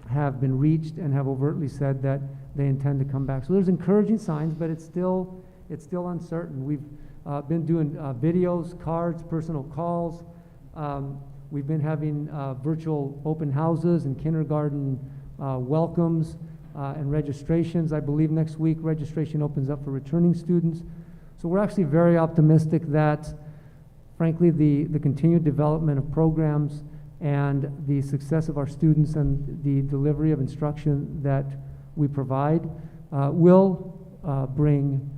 have been reached and have overtly said that they intend to come back. So there's encouraging signs, but it's still uncertain. We've been doing videos, cards, personal calls. We've been having virtual open houses and kindergarten welcomes and registrations. I believe next week registration opens up for returning students. So we're actually very optimistic that, frankly, the continued development of programs and the success of our students and the delivery of instruction that we provide will bring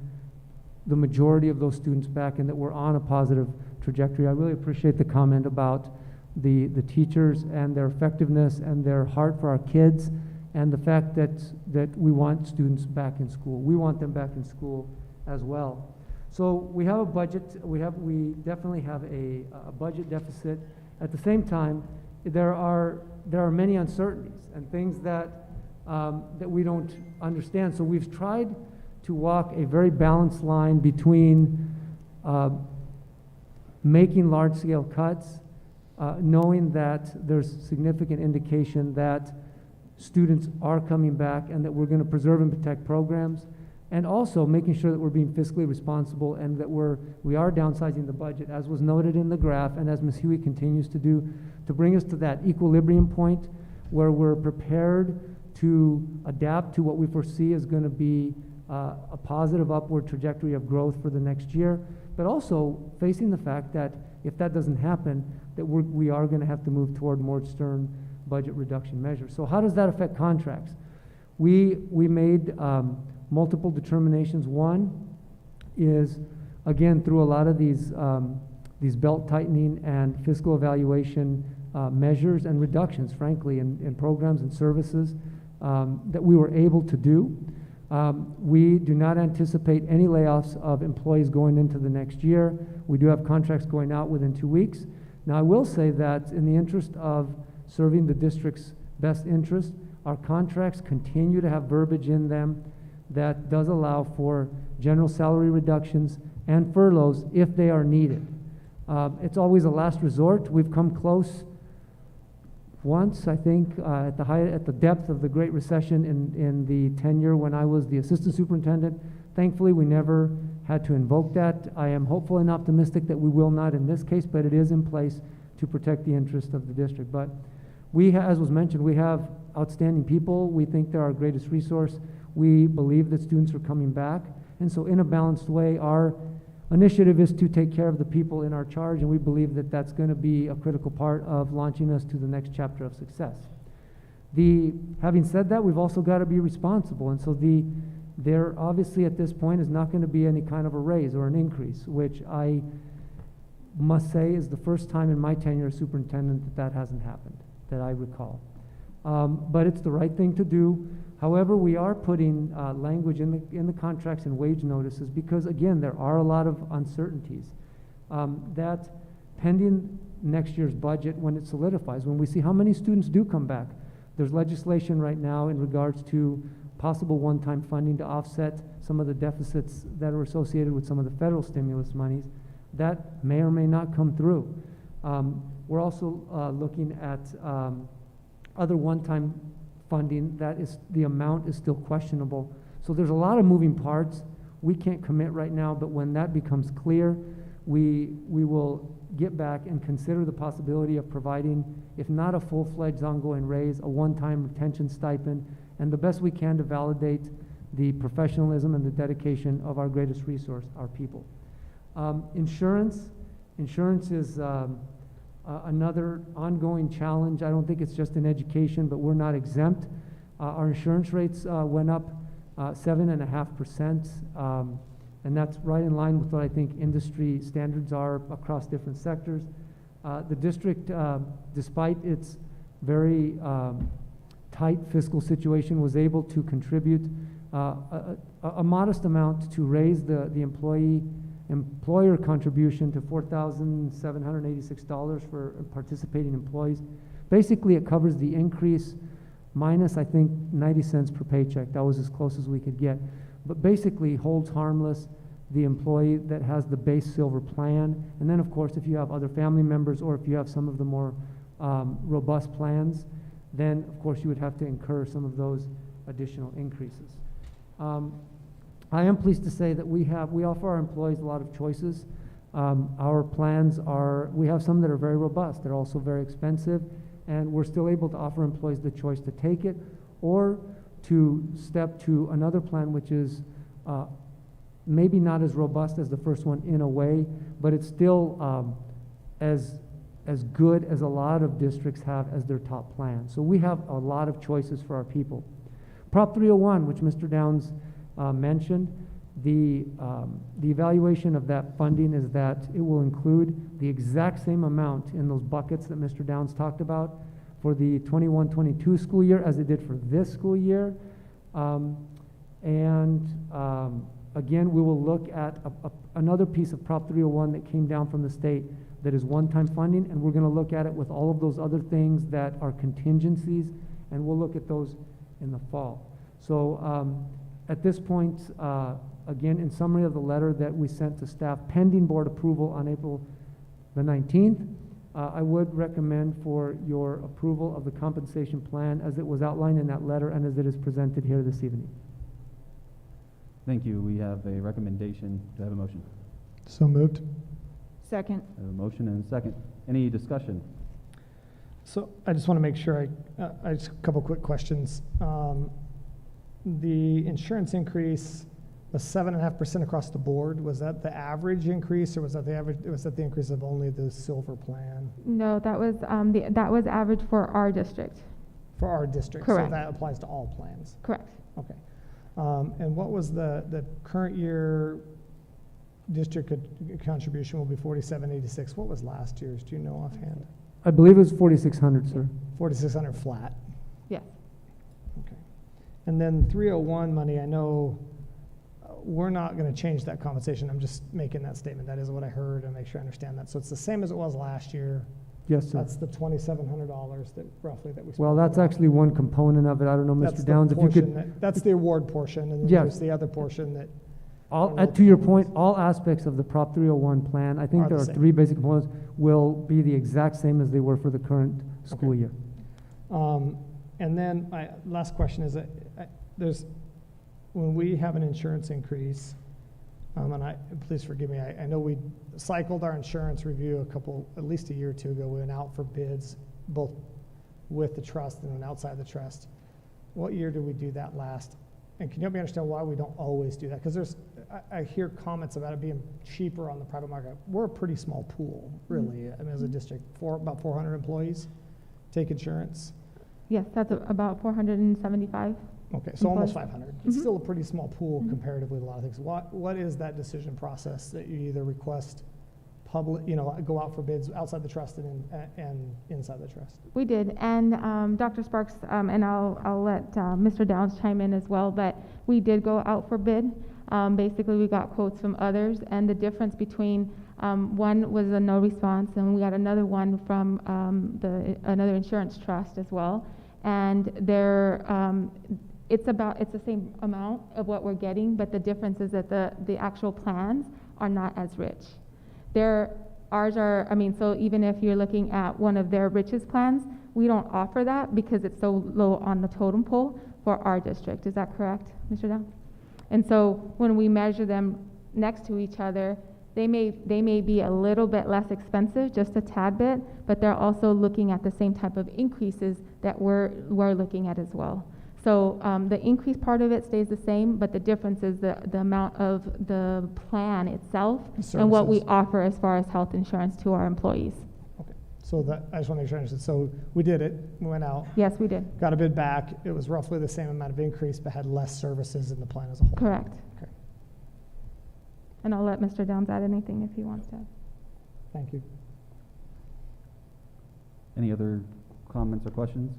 the majority of those students back, and that we're on a positive trajectory. I really appreciate the comment about the teachers and their effectiveness and their heart for our kids, and the fact that we want students back in school. We want them back in school as well. So we have a budget. We definitely have a budget deficit. At the same time, there are many uncertainties and things that we don't understand. So we've tried to walk a very balanced line between making large-scale cuts, knowing that there's significant indication that students are coming back and that we're going to preserve and protect programs, and also making sure that we're being fiscally responsible and that we are downsizing the budget, as was noted in the graph, and as Ms. Huey continues to do, to bring us to that equilibrium point where we're prepared to adapt to what we foresee is going to be a positive upward trajectory of growth for the next year, but also facing the fact that if that doesn't happen, that we are going to have to move toward more stern budget reduction measures. So how does that affect contracts? We made multiple determinations. One is, again, through a lot of these belt tightening and fiscal evaluation measures and reductions, frankly, in programs and services that we were able to do. We do not anticipate any layoffs of employees going into the next year. We do have contracts going out within 2 weeks. Now, I will say that in the interest of serving the district's best interest, our contracts continue to have verbiage in them that does allow for general salary reductions and furloughs if they are needed. It's always a last resort. We've come close once, I think, at the depth of the Great Recession in the tenure when I was the assistant superintendent. Thankfully, we never had to invoke that. I am hopeful and optimistic that we will not in this case, but it is in place to protect the interest of the district. But as was mentioned, we have outstanding people. We think they're our greatest resource. We believe that students are coming back. And so in a balanced way, our initiative is to take care of the people in our charge, and we believe that that's going to be a critical part of launching us to the next chapter of success. Having said that, we've also got to be responsible, and so there obviously at this point is not going to be any kind of a raise or an increase, which I must say is the first time in my tenure as superintendent that hasn't happened, that I recall. But it's the right thing to do. However, we are putting language in the contracts and wage notices because, again, there are a lot of uncertainties that pending next year's budget, when it solidifies, when we see how many students do come back, there's legislation right now in regards to possible one-time funding to offset some of the deficits that are associated with some of the federal stimulus monies that may or may not come through. We're also looking at other one-time funding. The amount is still questionable. So there's a lot of moving parts. We can't commit right now, but when that becomes clear, we will get back and consider the possibility of providing, if not a full-fledged ongoing raise, a one-time retention stipend, and the best we can to validate the professionalism and the dedication of our greatest resource, our people. Insurance is another ongoing challenge. I don't think it's just in education, but we're not exempt. Our insurance rates went up 7.5%, and that's right in line with what I think industry standards are across different sectors. The district, despite its very tight fiscal situation, was able to contribute a modest amount to raise the employer contribution to $4,786 for participating employees. Basically, it covers the increase minus, I think, 90 cents per paycheck. That was as close as we could get. But basically holds harmless the employee that has the base silver plan. And then, of course, if you have other family members or if you have some of the more robust plans, then, of course, you would have to incur some of those additional increases. I am pleased to say that we offer our employees a lot of choices. Our plans we have some that are very robust. They're also very expensive, and we're still able to offer employees the choice to take it or to step to another plan, which is maybe not as robust as the first one in a way, but it's still as good as a lot of districts have as their top plan. So we have a lot of choices for our people. Prop 301, which Mr. Downs mentioned, the evaluation of that funding is that it will include the exact same amount in those buckets that Mr. Downs talked about for the 21-22 school year as it did for this school year. Again, we will look at another piece of Prop 301 that came down from the state that is one-time funding, and we're going to look at it with all of those other things that are contingencies, and we'll look at those in the fall. So at this point, again, in summary of the letter that we sent to staff pending board approval on April the 19th, I would recommend for your approval of the compensation plan as it was outlined in that letter and as it is presented here this evening. Thank you. We have a recommendation. Do I have a motion? So moved. Second. I have a motion and a second. Any discussion? So I just want to make sure I just a couple quick questions. The insurance increase was 7.5% across the board. Was that the average increase, or was that the average? Was that the increase of only the silver plan? No, that was that was average for our district. For our district, Correct. So that applies to all plans. Correct. Okay. And what was the current year district contribution? Will be $47.86. What was last year's? Do you know offhand? I believe it was 4,600, sir. 4,600 flat. Yes. Okay. And then 301 money, I know we're not going to change that compensation. I'm just making that statement. That is what I heard, and make sure I understand that. So it's the same as it was last year. Yes, sir. That's the $2,700 that roughly that we spent. Well, that's actually one component of it. I don't know, Mr. Downs, if you could. That's the award portion, and then Yes. there's the other portion that. To your point, all aspects of the Prop 301 plan, I think Are there the are same. three basic components, will be the exact same as they were for the current school year. And then my last question is that when we have an insurance increase, and please forgive me, I know we cycled our insurance review at least a year or two ago. We went out for bids, both with the trust and then outside the trust. What year did we do that last? And can you help me understand why we don't always do that? Because I hear comments about it being cheaper on the private market. We're a pretty small pool, really. I mean, as a district, about 400 employees take insurance. Yes, that's about 475. Okay, so almost employees. 500. It's still a pretty small pool comparatively to a lot of things. What is that decision process that you either request public, go out for bids outside the trust and inside the trust? We did, and Dr. Sparks, and I'll let Mr. Downs chime in as well, but we did go out for bid. Basically, we got quotes from others, and the difference between one was a no response, and we got another one from another insurance trust as well, and it's the same amount of what we're getting, but the difference is that the actual plans are not as rich. They're ours are, I mean, so even if you're looking at one of their richest plans, we don't offer that because it's so low on the totem pole for our district. Is that correct, Mr. Dow? And so when we measure them next to each other, they may be a little bit less expensive, just a tad bit, but they're also looking at the same type of increases that we're looking at as well. So the increase part of it stays the same, but the difference is the amount of the plan itself and what we offer as far as health insurance to our employees. Okay, so that, I just want to make sure I understood. So we did it, we went out. Yes, we did. Got a bid back. It was roughly the same amount of increase, but had less services in the plan as a whole. Correct. Okay, And I'll let Mr. Downs add anything if he wants to. thank you. Any other comments or questions?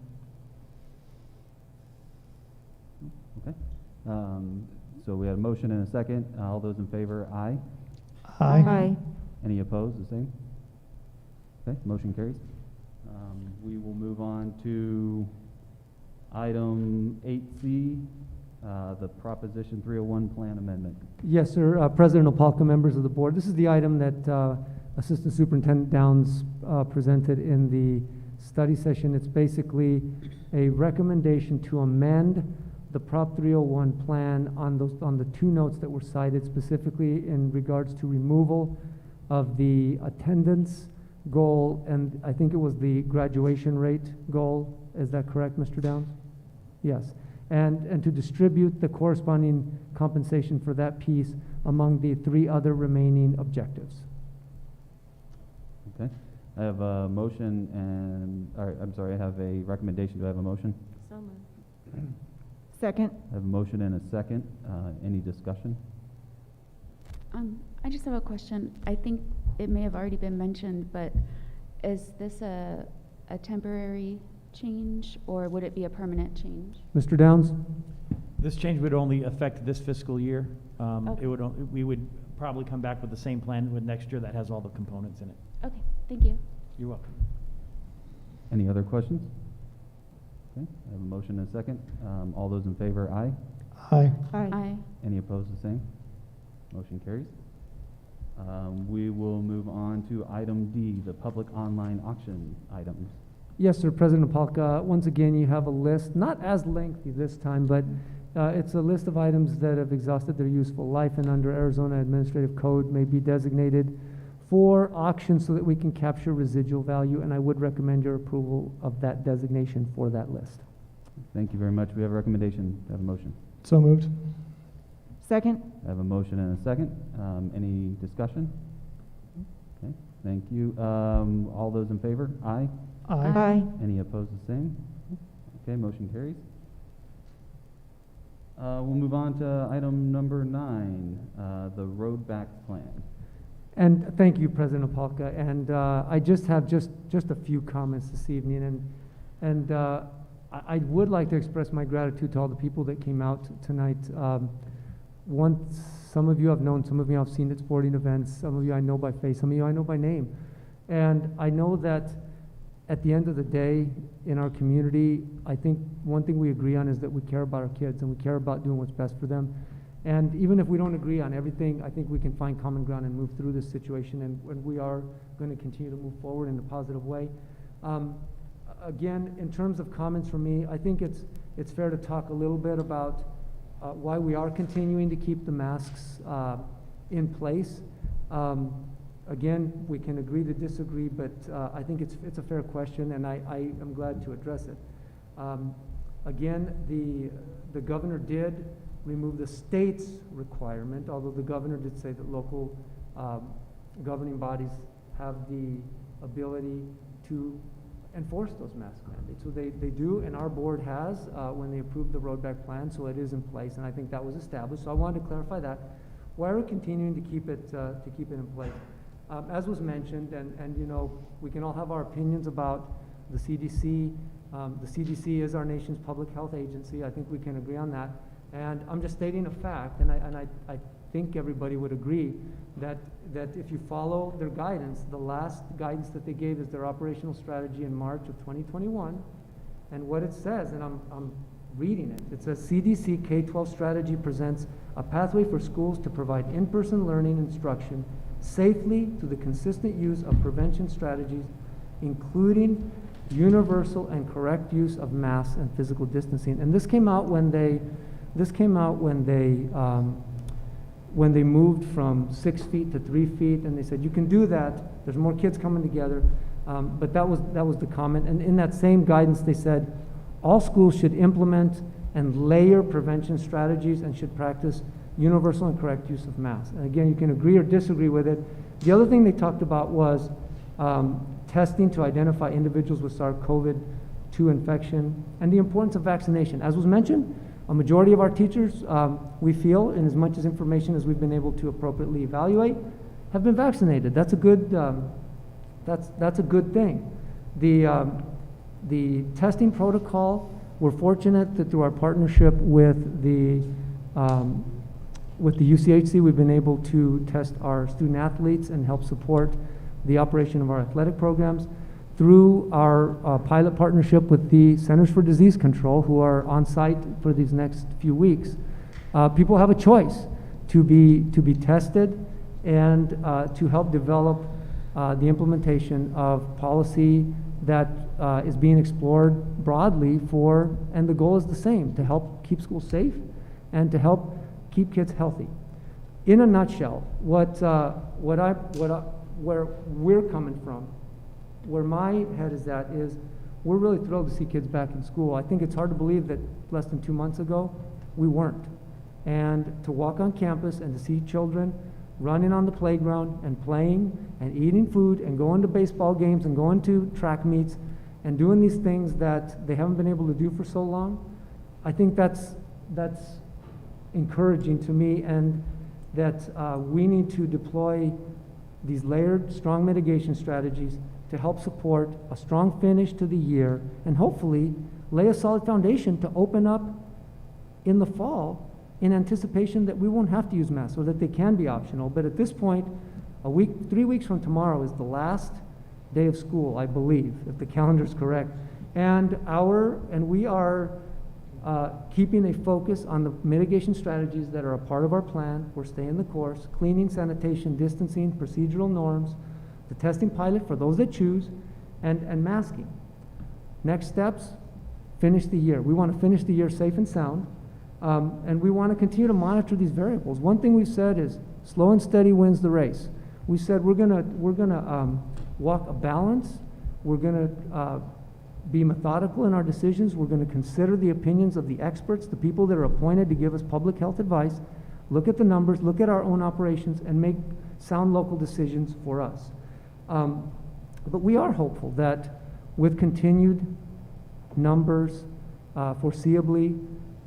Okay. So we had a motion and a second. All those in favor, aye. Aye. Any opposed, the same? Okay, motion carries. We will move on to item 8C, the Proposition 301 Plan Amendment. Yes, sir. President Opalka, members of the board, this is the item that Assistant Superintendent Downs presented in the study session. It's basically a recommendation to amend the Prop 301 plan on the two notes that were cited, specifically in regards to removal of the attendance goal, and I think it was the graduation rate goal. Is that correct, Mr. Downs? Yes. And to distribute the corresponding compensation for that piece among the three other remaining objectives. Okay. I have a motion and, I have a recommendation. Do I have a motion? So moved. Second. I have a motion and a second. Any discussion? I just have a question. I think it may have already been mentioned, but is this a temporary change, or would it be a permanent change? Mr. Downs? This change would only affect this fiscal year. Okay. We would probably come back with the same plan with next year that has all the components in it. Okay, thank you. You're welcome. Any other questions? Okay, I have a motion and a second. All those in favor, aye. Aye. Aye. Any opposed, the same? Motion carries. We will move on to item D, the public online auction items. Yes, sir, President Opalka. Once again, you have a list, not as lengthy this time, but it's a list of items that have exhausted their useful life and under Arizona Administrative Code may be designated for auction so that we can capture residual value, and I would recommend your approval of that designation for that list. Thank you very much. We have a recommendation. Do I have a motion? So moved. Second. I have a motion and a second. Any discussion? Okay, thank you. All those in favor? Aye. Aye. Any opposed, the same? Okay, motion carries. We'll move on to item number 9, the road back plan. And thank you, President Opalka. And I just have just a few comments this evening, and I would like to express my gratitude to all the people that came out tonight. Some of you I've known, some of you I've seen at sporting events, some of you I know by face, some of you I know by name. And I know that at the end of the day, in our community, I think one thing we agree on is that we care about our kids and we care about doing what's best for them. And even if we don't agree on everything, I think we can find common ground and move through this situation, and we are going to continue to move forward in a positive way. Again, in terms of comments from me, I think it's fair to talk a little bit about why we are continuing to keep the masks in place. Again, we can agree to disagree, but I think it's a fair question, and I am glad to address it. Again, the governor did remove the state's requirement, although the governor did say that local governing bodies have the ability to enforce those mask mandates. So they do, and our board has when they approved the road back plan, so it is in place, and I think that was established. So I wanted to clarify that. Why are we continuing to keep it in place? As was mentioned, and you know, we can all have our opinions about the CDC. The CDC is our nation's public health agency. I think we can agree on that. And I'm just stating a fact, and I think everybody would agree that if you follow their guidance, the last guidance that they gave is their operational strategy in March of 2021. And what it says, and I'm reading it, it says CDC K-12 strategy presents a pathway for schools to provide in-person learning instruction safely through the consistent use of prevention strategies, including universal and correct use of masks and physical distancing. And this came out when they moved from 6 feet to 3 feet, and they said you can do that. There's more kids coming together, but that was the comment. And in that same guidance, they said all schools should implement and layer prevention strategies and should practice universal and correct use of masks. And again, you can agree or disagree with it. The other thing they talked about was testing to identify individuals with SARS-CoV-2 infection and the importance of vaccination. As was mentioned, a majority of our teachers, we feel, in as much as information as we've been able to appropriately evaluate, have been vaccinated. That's a good, that's a good thing. The testing protocol, we're fortunate that through our partnership with the UCHC, we've been able to test our student athletes and help support the operation of our athletic programs. Through our pilot partnership with the Centers for Disease Control, who are on site for these next few weeks, people have a choice to be tested and to help develop the implementation of policy that is being explored broadly and the goal is the same, to help keep schools safe and to help keep kids healthy. In a nutshell, where we're coming from, where my head is at, is we're really thrilled to see kids back in school. I think it's hard to believe that less than 2 months ago, we weren't. And to walk on campus and to see children running on the playground and playing and eating food and going to baseball games and going to track meets and doing these things that they haven't been able to do for so long, I think that's encouraging to me, and that we need to deploy these layered, strong mitigation strategies to help support a strong finish to the year and hopefully lay a solid foundation to open up in the fall in anticipation that we won't have to use masks or that they can be optional. But at this point, 3 weeks from tomorrow is the last day of school, I believe, if the calendar is correct. And we are keeping a focus on the mitigation strategies that are a part of our plan. We're staying the course: cleaning, sanitation, distancing, procedural norms, the testing pilot for those that choose, and masking. Next steps, finish the year. We want to finish the year safe and sound, and we want to continue to monitor these variables. One thing we've said is slow and steady wins the race. We said we're gonna walk a balance. We're gonna be methodical in our decisions. We're going to consider the opinions of the experts, the people that are appointed to give us public health advice, look at the numbers, look at our own operations, and make sound local decisions for us. But we are hopeful that with continued numbers, foreseeably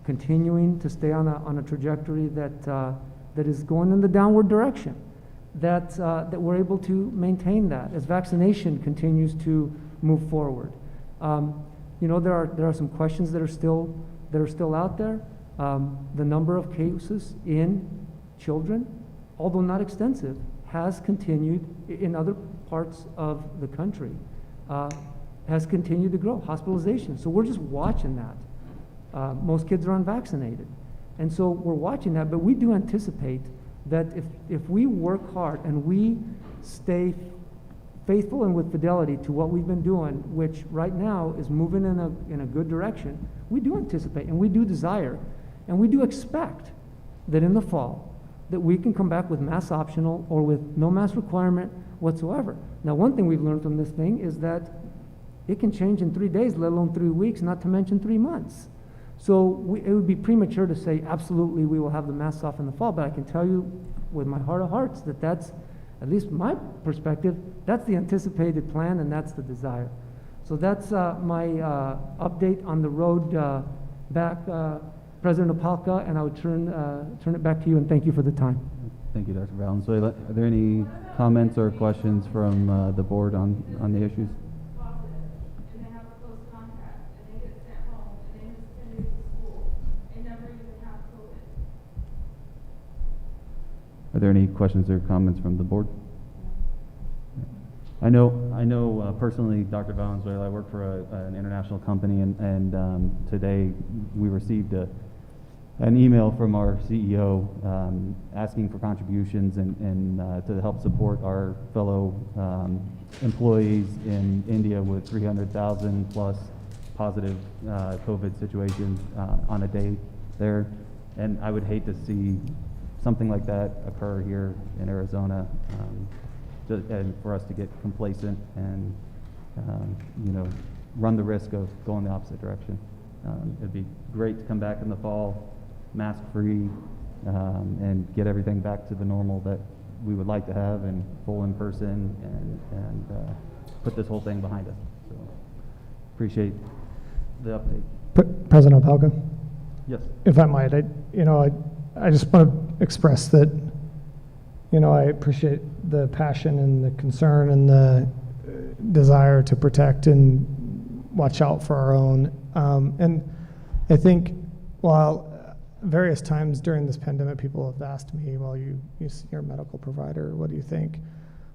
continuing to stay on a trajectory that is going in the downward direction, that we're able to maintain that as vaccination continues to move forward. There are some questions that are still out there. The number of cases in children, although not extensive, has continued in other parts of the country, has continued to grow. Hospitalization. So we're just watching that. Most kids are unvaccinated, and so we're watching that. But we do anticipate that if we work hard and we stay faithful and with fidelity to what we've been doing, which right now is moving in a good direction, we do anticipate and we do desire and we do expect that in the fall that we can come back with mask optional or with no mask requirement whatsoever. Now, one thing we've learned from this thing is that it can change in 3 days, let alone 3 weeks, not to mention 3 months. So it would be premature to say absolutely we will have the masks off in the fall, but I can tell you with my heart of hearts that that's, at least my perspective, that's the anticipated plan and that's the desire. So that's my update on the road back, President Opalka, and I would turn it back to you and thank you for the time. Thank you, Dr. Valenzuela. Are there any comments or questions from the board on the issues? Are there any questions or comments from the board? I know personally, Dr. Valenzuela, I work for an international company, and today we received an email from our CEO asking for contributions and to help support our fellow employees in India with 300,000 plus positive COVID situations on a day there. And I would hate to see something like that occur here in Arizona, and for us to get complacent and run the risk of going the opposite direction. It'd be great to come back in the fall, mask-free, and get everything back to the normal that we would like to have, and full in person, and put this whole thing behind us. So appreciate the update. President Opelka? Yes. If I might, I just want to express that, I appreciate the passion and the concern and the desire to protect and watch out for our own. And I think while various times during this pandemic, people have asked me, well, you're a medical provider, what do you think?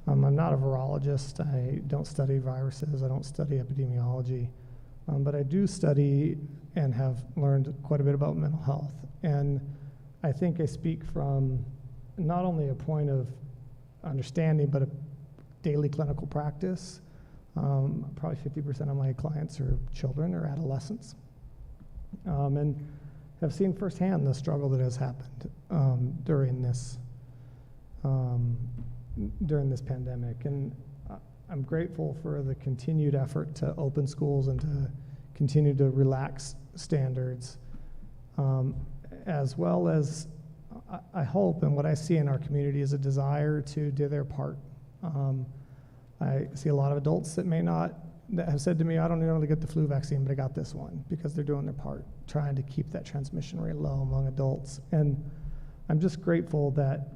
I'm not a virologist. I don't study viruses. I don't study epidemiology. But I do study and have learned quite a bit about mental health. And I think I speak from not only a point of understanding, but a daily clinical practice. Probably 50% of my clients are children or adolescents. And have seen firsthand the struggle that has happened during this pandemic. And I'm grateful for the continued effort to open schools and to continue to relax standards, as well as I hope, and what I see in our community is a desire to do their part. I see a lot of adults that have said to me, I don't need to get the flu vaccine, but I got this one, because they're doing their part, trying to keep that transmission rate low among adults. And I'm just grateful that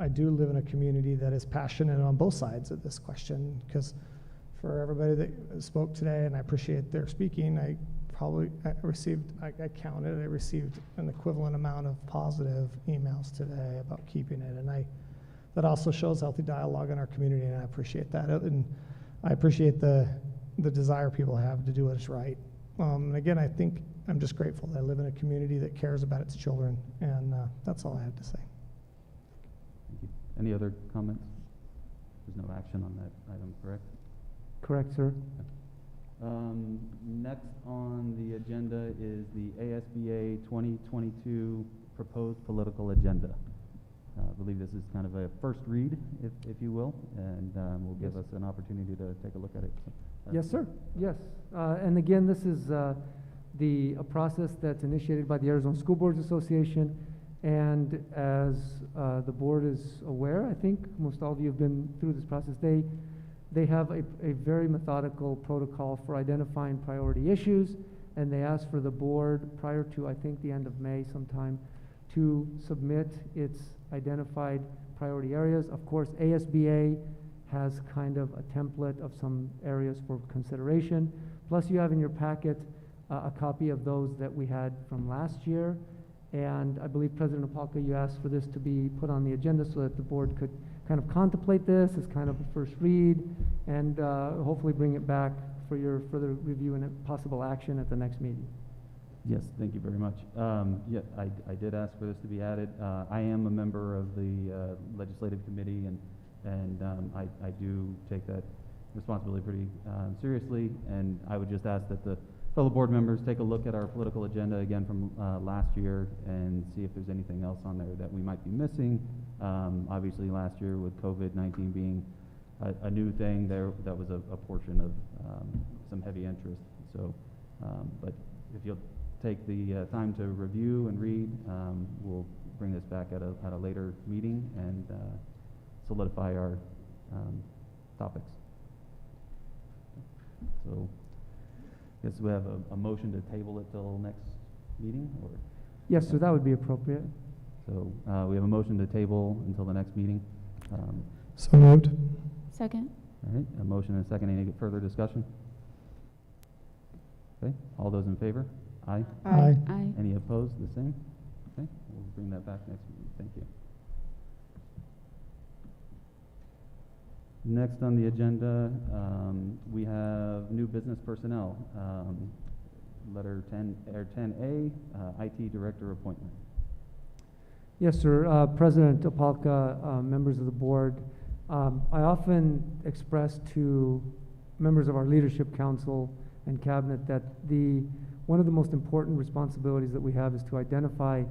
I do live in a community that is passionate on both sides of this question, because for everybody that spoke today, and I appreciate their speaking, I received an equivalent amount of positive emails today about keeping it. And that also shows healthy dialogue in our community, and I appreciate that. And I appreciate the desire people have to do what's right. And again, I think I'm just grateful that I live in a community that cares about its children, and that's all I have to say. Thank you. Any other comments? There's no action on that item, correct? Correct, sir. Next on the agenda is the ASBA 2022 proposed political agenda. I believe this is kind of a first read, if you will, and will give us an opportunity to take a look at it. Yes, sir. Yes. And again, this is a process that's initiated by the Arizona School Boards Association. And as the board is aware, I think most all of you have been through this process, they have a very methodical protocol for identifying priority issues, and they ask for the board prior to, I think, the end of May sometime, to submit its identified priority areas. Of course, ASBA has kind of a template of some areas for consideration. Plus, you have in your packet a copy of those that we had from last year. And I believe, President Opelka, you asked for this to be put on the agenda so that the board could kind of contemplate this as kind of a first read, and hopefully bring it back for your further review and possible action at the next meeting. Yes, thank you very much. Yeah, I did ask for this to be added. I am a member of the legislative committee, and I do take that responsibility pretty seriously, and I would just ask that the fellow board members take a look at our political agenda again from last year and see if there's anything else on there that we might be missing. Obviously, last year with COVID-19 being a new thing, that was a portion of some heavy interest. So, but if you'll take the time to review and read, we'll bring this back at a later meeting and solidify our topics. So, I guess we have a motion to table it till next meeting, or? Yes, sir, that would be appropriate. So we have a motion to table until the next meeting. So moved. Second. All right, a motion and a second. Any further discussion? Okay, all those in favor? Aye. Aye. Aye. Any opposed? The same? Okay, we'll bring that back next meeting. Thank you. Next on the agenda, we have new business personnel. Letter 10, or 10A, IT director appointment. Yes, sir. President Opalka, members of the board, I often express to members of our leadership council and cabinet that one of the most important responsibilities that we have is to identify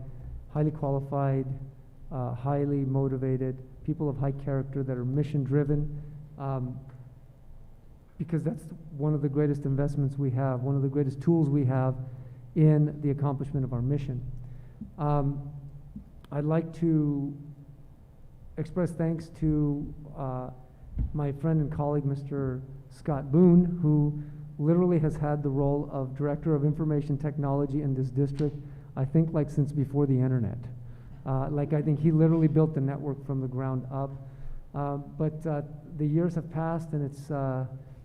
highly qualified, highly motivated people of high character that are mission driven, because that's one of the greatest investments we have, one of the greatest tools we have in the accomplishment of our mission. I'd like to express thanks to my friend and colleague, Mr. Scott Boone, who literally has had the role of Director of Information Technology in this district, I think like since before the internet. I think he literally built the network from the ground up. But the years have passed, and it's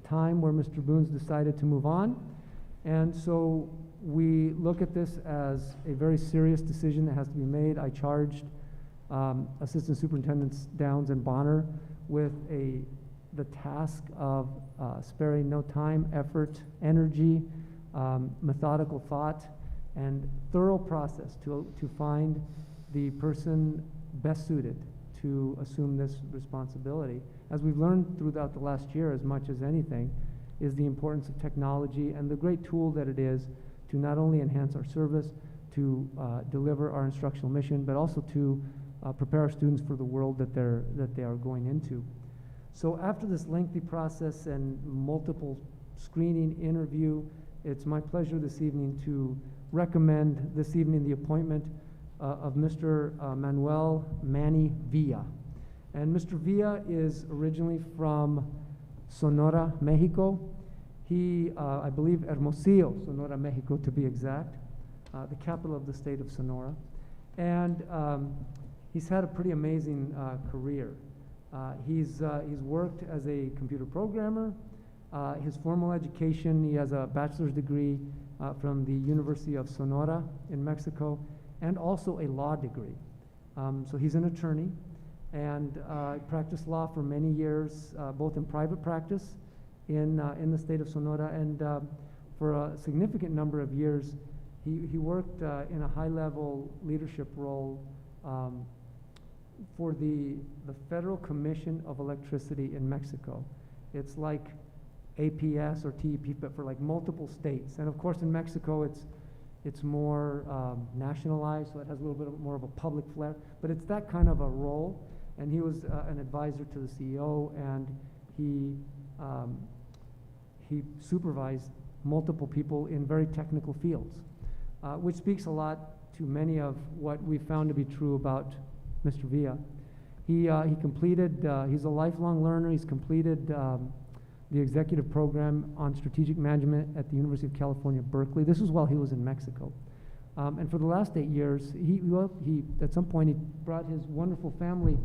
time where Mr. Boone's decided to move on. And so we look at this as a very serious decision that has to be made. I charged Assistant Superintendents Downs and Bonner with the task of sparing no time, effort, energy, methodical thought, and thorough process to find the person best suited to assume this responsibility. As we've learned throughout the last year, as much as anything, is the importance of technology and the great tool that it is to not only enhance our service, to deliver our instructional mission, but also to prepare our students for the world that they are going into. So after this lengthy process and multiple screening interview, it's my pleasure this evening to recommend this evening the appointment of Mr. Manuel Manny Villa. And Mr. Villa is originally from Sonora, Mexico. He, I believe, Hermosillo, Sonora, Mexico, to be exact, the capital of the state of Sonora. And he's had a pretty amazing career. He's worked as a computer programmer. His formal education, he has a bachelor's degree from the University of Sonora in Mexico, and also a law degree. So he's an attorney, and practiced law for many years, both in private practice in the state of Sonora, and for a significant number of years, he worked in a high-level leadership role for the Federal Commission of Electricity in Mexico. It's like APS or TEP, but for like multiple states. And of course, in Mexico, it's more nationalized, so it has a little bit more of a public flair. But it's that kind of a role. And he was an advisor to the CEO, and he supervised multiple people in very technical fields, which speaks a lot to many of what we found to be true about Mr. Villa. He completed, he's a lifelong learner. He's completed the executive program on strategic management at the University of California, Berkeley. This was while he was in Mexico. And for the last 8 years, he at some point, he brought his wonderful family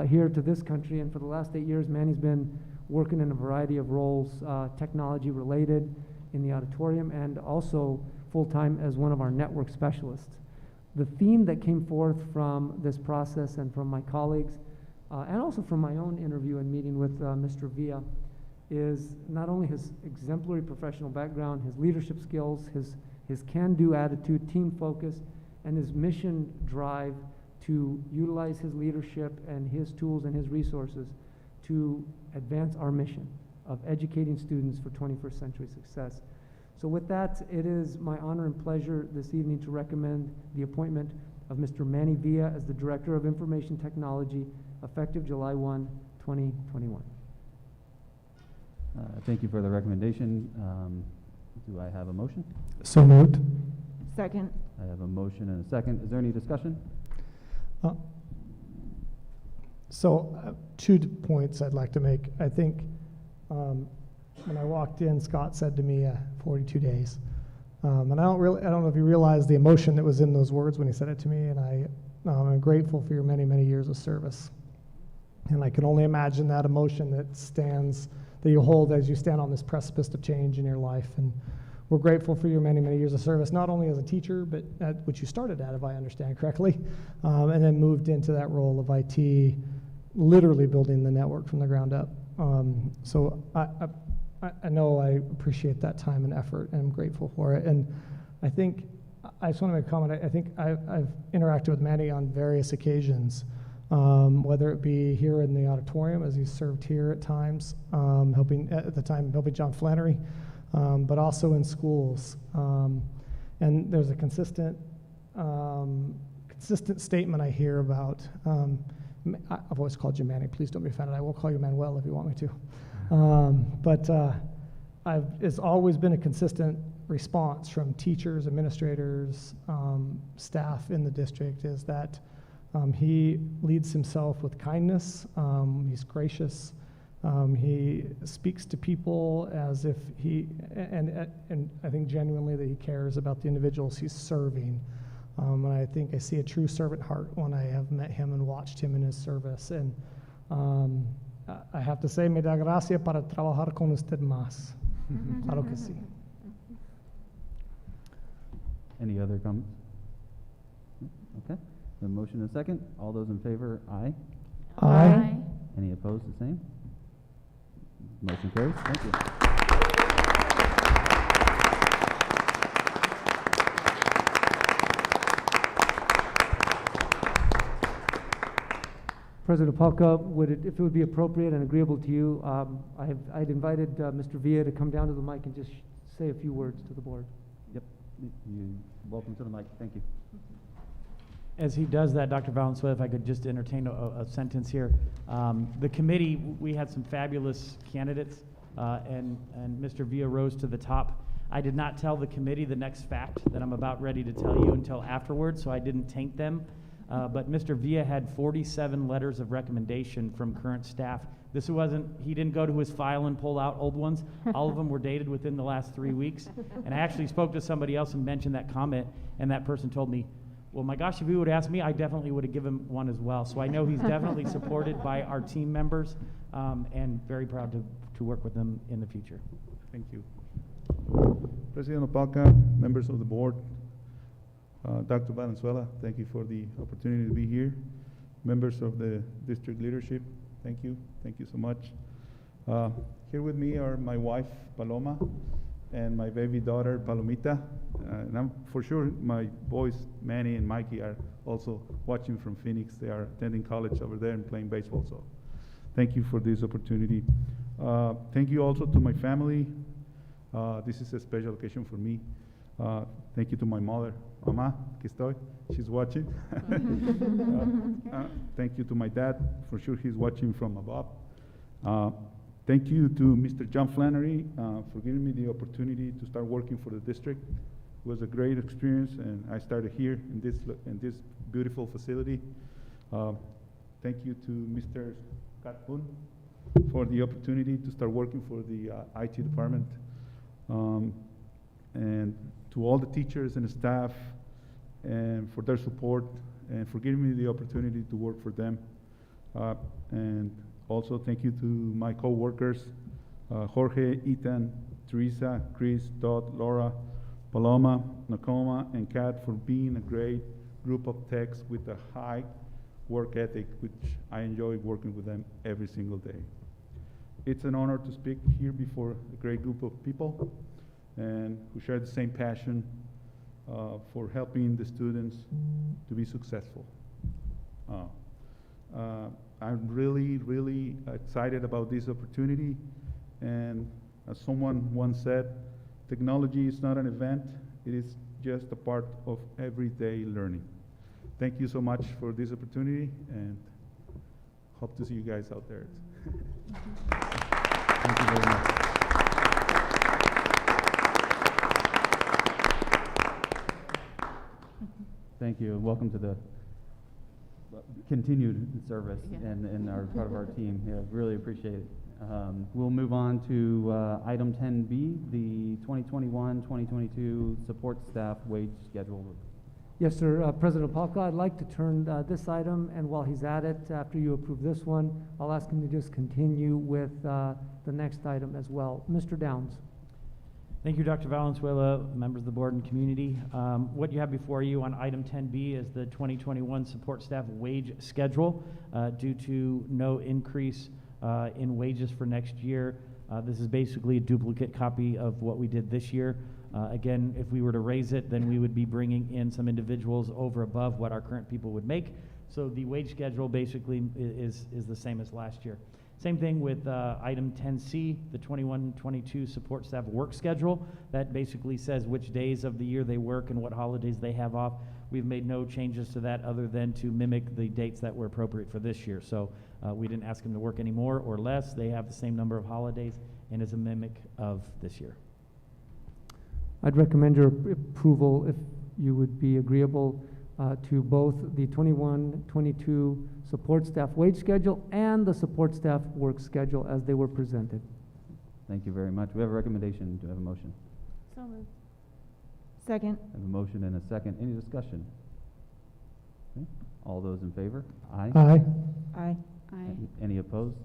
here to this country. And for the last 8 years, Manny's been working in a variety of roles, technology related in the auditorium, and also full-time as one of our network specialists. The theme that came forth from this process and from my colleagues, and also from my own interview and meeting with Mr. Villa, is not only his exemplary professional background, his leadership skills, his can-do attitude, team focus, and his mission drive to utilize his leadership and his tools and his resources to advance our mission of educating students for 21st century success. So with that, it is my honor and pleasure this evening to recommend the appointment of Mr. Manny Villa as the Director of Information Technology, effective July 1, 2021. Thank you for the recommendation. Do I have a motion? So moved. Second. I have a motion and a second. Is there any discussion? So 2 points I'd like to make. I think when I walked in, Scott said to me, 42 days. And I don't know if you realize the emotion that was in those words when he said it to me, and I'm grateful for your many, many years of service. And I can only imagine that emotion that you hold as you stand on this precipice of change in your life. And we're grateful for your many, many years of service, not only as a teacher, but which you started at, if I understand correctly, and then moved into that role of IT, literally building the network from the ground up. So I know I appreciate that time and effort, and I'm grateful for it. And I think I just want to make a comment. I think I've interacted with Manny on various occasions, whether it be here in the auditorium, as he served here at times, helping John Flannery, but also in schools. And there's a consistent statement I hear about, I've always called you Manny, please don't be offended. I will call you Manuel if you want me to. It's always been a consistent response from teachers, administrators, staff in the district is that he leads himself with kindness, he's gracious, he speaks to people as if and I think genuinely that he cares about the individuals he's serving. And I think I see a true servant heart when I have met him and watched him in his service. And I have to say, me da gracia para trabajar con usted más. Claro que sí. Any other comments? Okay. The motion and second. All those in favor, aye. Aye. Any opposed, the same? Motion carries. Thank you. President Palka, if it would be appropriate and agreeable to you, I'd invited Mr. Villa to come down to the mic and just say a few words to the board. Yep. You're welcome to the mic. Thank you. As he does that, Dr. Valenzuela, if I could just entertain a sentence here. The committee, we had some fabulous candidates, and Mr. Villa rose to the top. I did not tell the committee the next fact that I'm about ready to tell you until afterwards, so I didn't taint them. But Mr. Villa had 47 letters of recommendation from current staff. He didn't go to his file and pull out old ones. All of them were dated within the last 3 weeks. And I actually spoke to somebody else and mentioned that comment, and that person told me, well, my gosh, if he would have asked me, I definitely would have given him one as well. So I know he's definitely supported by our team members, and very proud to work with them in the future. Thank you. President Opalka, members of the board, Dr. Valenzuela, thank you for the opportunity to be here. Members of the district leadership, thank you. Thank you so much. Here with me are my wife, Paloma, and my baby daughter, Palomita. And I'm for sure my boys, Manny and Mikey, are also watching from Phoenix. They are attending college over there and playing baseball. So thank you for this opportunity. Thank you also to my family. This is a special occasion for me. Thank you to my mother, Mama, aquí estoy. She's watching. Thank you to my dad. For sure he's watching from above. Thank you to Mr. John Flannery for giving me the opportunity to start working for the district. It was a great experience, and I started here in this beautiful facility. Thank you to Mr. Scott Boone for the opportunity to start working for the IT department. And to all the teachers and staff, and for their support, and for giving me the opportunity to work for them. And also thank you to my co-workers, Jorge, Ethan, Teresa, Chris, Todd, Laura, Paloma, Nakoma, and Kat for being a great group of techs with a high work ethic, which I enjoy working with them every single day. It's an honor to speak here before a great group of people and who share the same passion for helping the students to be successful. I'm really, really excited about this opportunity, and as someone once said, technology is not an event, it is just a part of everyday learning. Thank you so much for this opportunity, and hope to see you guys out there. Thank you very much. Thank you, and welcome to the continued service and our part of our team. Yeah, really appreciate it. We'll move on to item 10B, the 2021-2022 support staff wage schedule. Yes, sir. President Palka, I'd like to turn this item, and while he's at it, after you approve this one, I'll ask him to just continue with the next item as well. Mr. Downs. Thank you, Dr. Valenzuela, members of the board and community. What you have before you on item 10B is the 2021 support staff wage schedule. Due to no increase in wages for next year, this is basically a duplicate copy of what we did this year. Again, if we were to raise it, then we would be bringing in some individuals over above what our current people would make. So the wage schedule basically is the same as last year. Same thing with item 10C, the 21-22 support staff work schedule. That basically says which days of the year they work and what holidays they have off. We've made no changes to that other than to mimic the dates that were appropriate for this year. So we didn't ask them to work any more or less. They have the same number of holidays and is a mimic of this year. I'd recommend your approval if you would be agreeable to both the 21-22 support staff wage schedule and the support staff work schedule as they were presented. Thank you very much. We have a recommendation. Do I have a motion? So moved. Second. I have a motion and a second. Any discussion? Okay. All those in favor? Aye. Aye. Aye. Aye. Any opposed?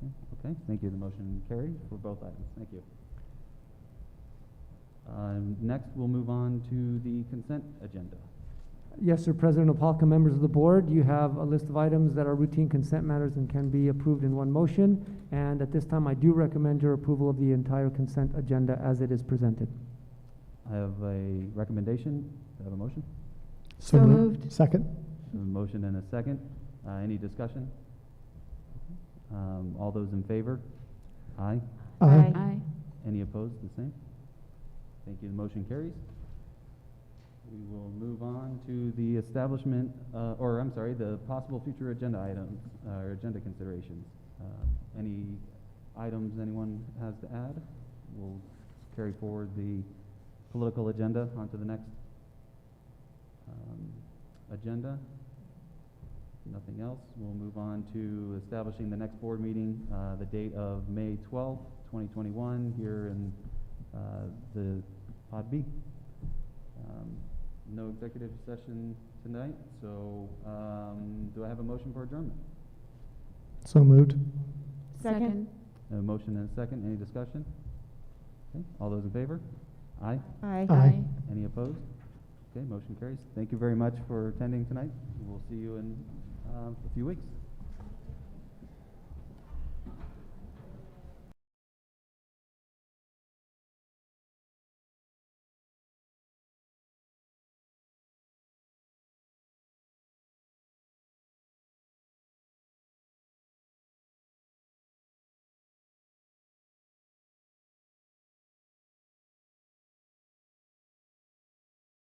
Okay, thank you. The motion carries for both items. Thank you. Next, we'll move on to the consent agenda. Yes, sir, President Opalka, members of the board, you have a list of items that are routine consent matters and can be approved in one motion. And at this time, I do recommend your approval of the entire consent agenda as it is presented. I have a recommendation. Do I have a motion? So moved. Second. I have a motion and a second. Any discussion? All those in favor? Aye. Aye. Aye. Any opposed? The same? Thank you. The motion carries. We will move on to the establishment, the possible future agenda items, or agenda considerations. Any items anyone has to add? We'll carry forward the political agenda onto the next agenda. Nothing else. We'll move on to establishing the next board meeting, the date of May 12th, 2021, here in the Pod B. No executive session tonight, so do I have a motion for adjournment? So moved. Second. A motion and a second. Any discussion? Okay. All those in favor? Aye. Aye. Aye. Any opposed? Okay, motion carries. Thank you very much for attending tonight. We'll see you in a few weeks.